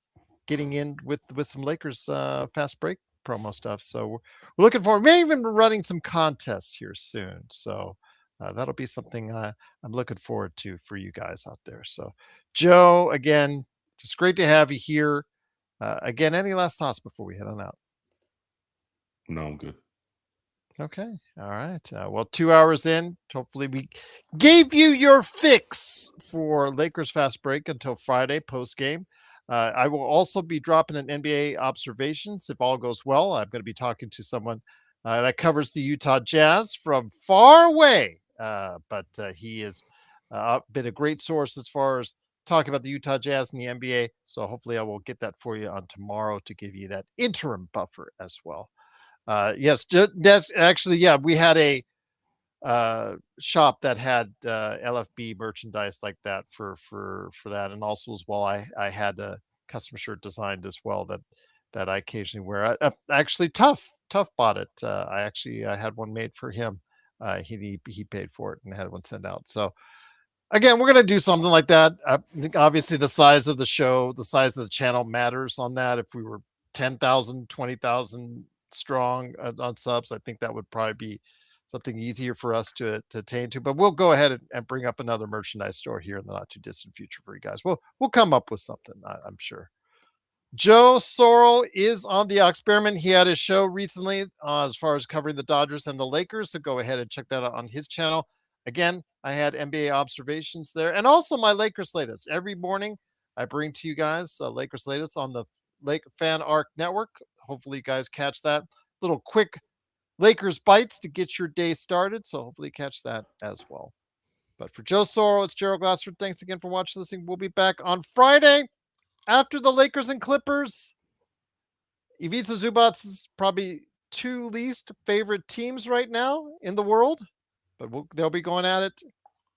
getting in with some Lakers fast break promo stuff. So we're looking forward. Maybe even running some contests here soon. So that'll be something I'm looking forward to for you guys out there. So Joe, again, just great to have you here. Again, any last thoughts before we head on out? No, I'm good. Okay. All right. Well, 2 hours in, hopefully we gave you your fix for Lakers Fast Break until Friday post game. I will also be dropping an NBA observations if all goes well. I'm going to be talking to someone that covers the Utah Jazz from far away, but he has been a great source as far as talking about the Utah Jazz and the NBA. So hopefully I will get that for you on tomorrow to give you that interim buffer as well. Yes, that's actually, yeah, we had a shop that had LFB merchandise like that for that, and also as well I had a custom shirt designed as well that I occasionally wear. Actually, tough bought it. I had one made for him. He paid for it and had one sent out. So again, we're gonna do something like that. I think obviously the size of the show, the size of the channel matters on that. If we were 10,000, 20,000 strong on subs, I think that would probably be something easier for us to attain to. But we'll go ahead and bring up another merchandise store here in the not too distant future for you guys. We'll come up with something, I'm sure. Joe Sorrell is on the experiment. He had his show recently as far as covering the Dodgers and the Lakers. So go ahead and check that out on his channel. Again, I had NBA observations there, and also my Lakers latest. Every morning, I bring to you guys Lakers latest on the Lake Fan Arc Network. Hopefully, you guys catch that. Little quick Lakers bites to get your day started. So hopefully, you catch that as well. But for Joe Sorrell, it's Gerald Glassford. Thanks again for watching, listening. We'll be back on Friday after the Lakers and Clippers. Ivica Zubac's probably 2 least favorite teams right now in the world, but they'll be going at it.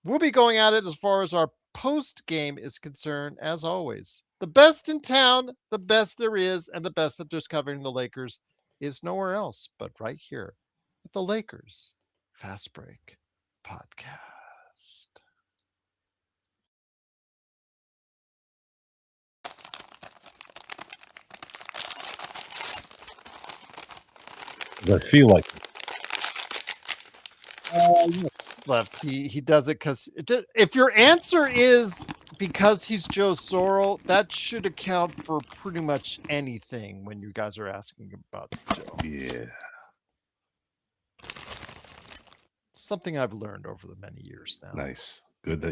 We'll be going at it as far as our post game is concerned, as always. The best in town, the best there is, and the best that there's covering the Lakers is nowhere else but right here at the Lakers Fast Break Podcast. I feel like yes, left. He does it because if your answer is because he's Joe Sorrell, that should account for pretty much anything when you guys are asking about Joe. Yeah. Something I've learned over the many years now. Nice. Good that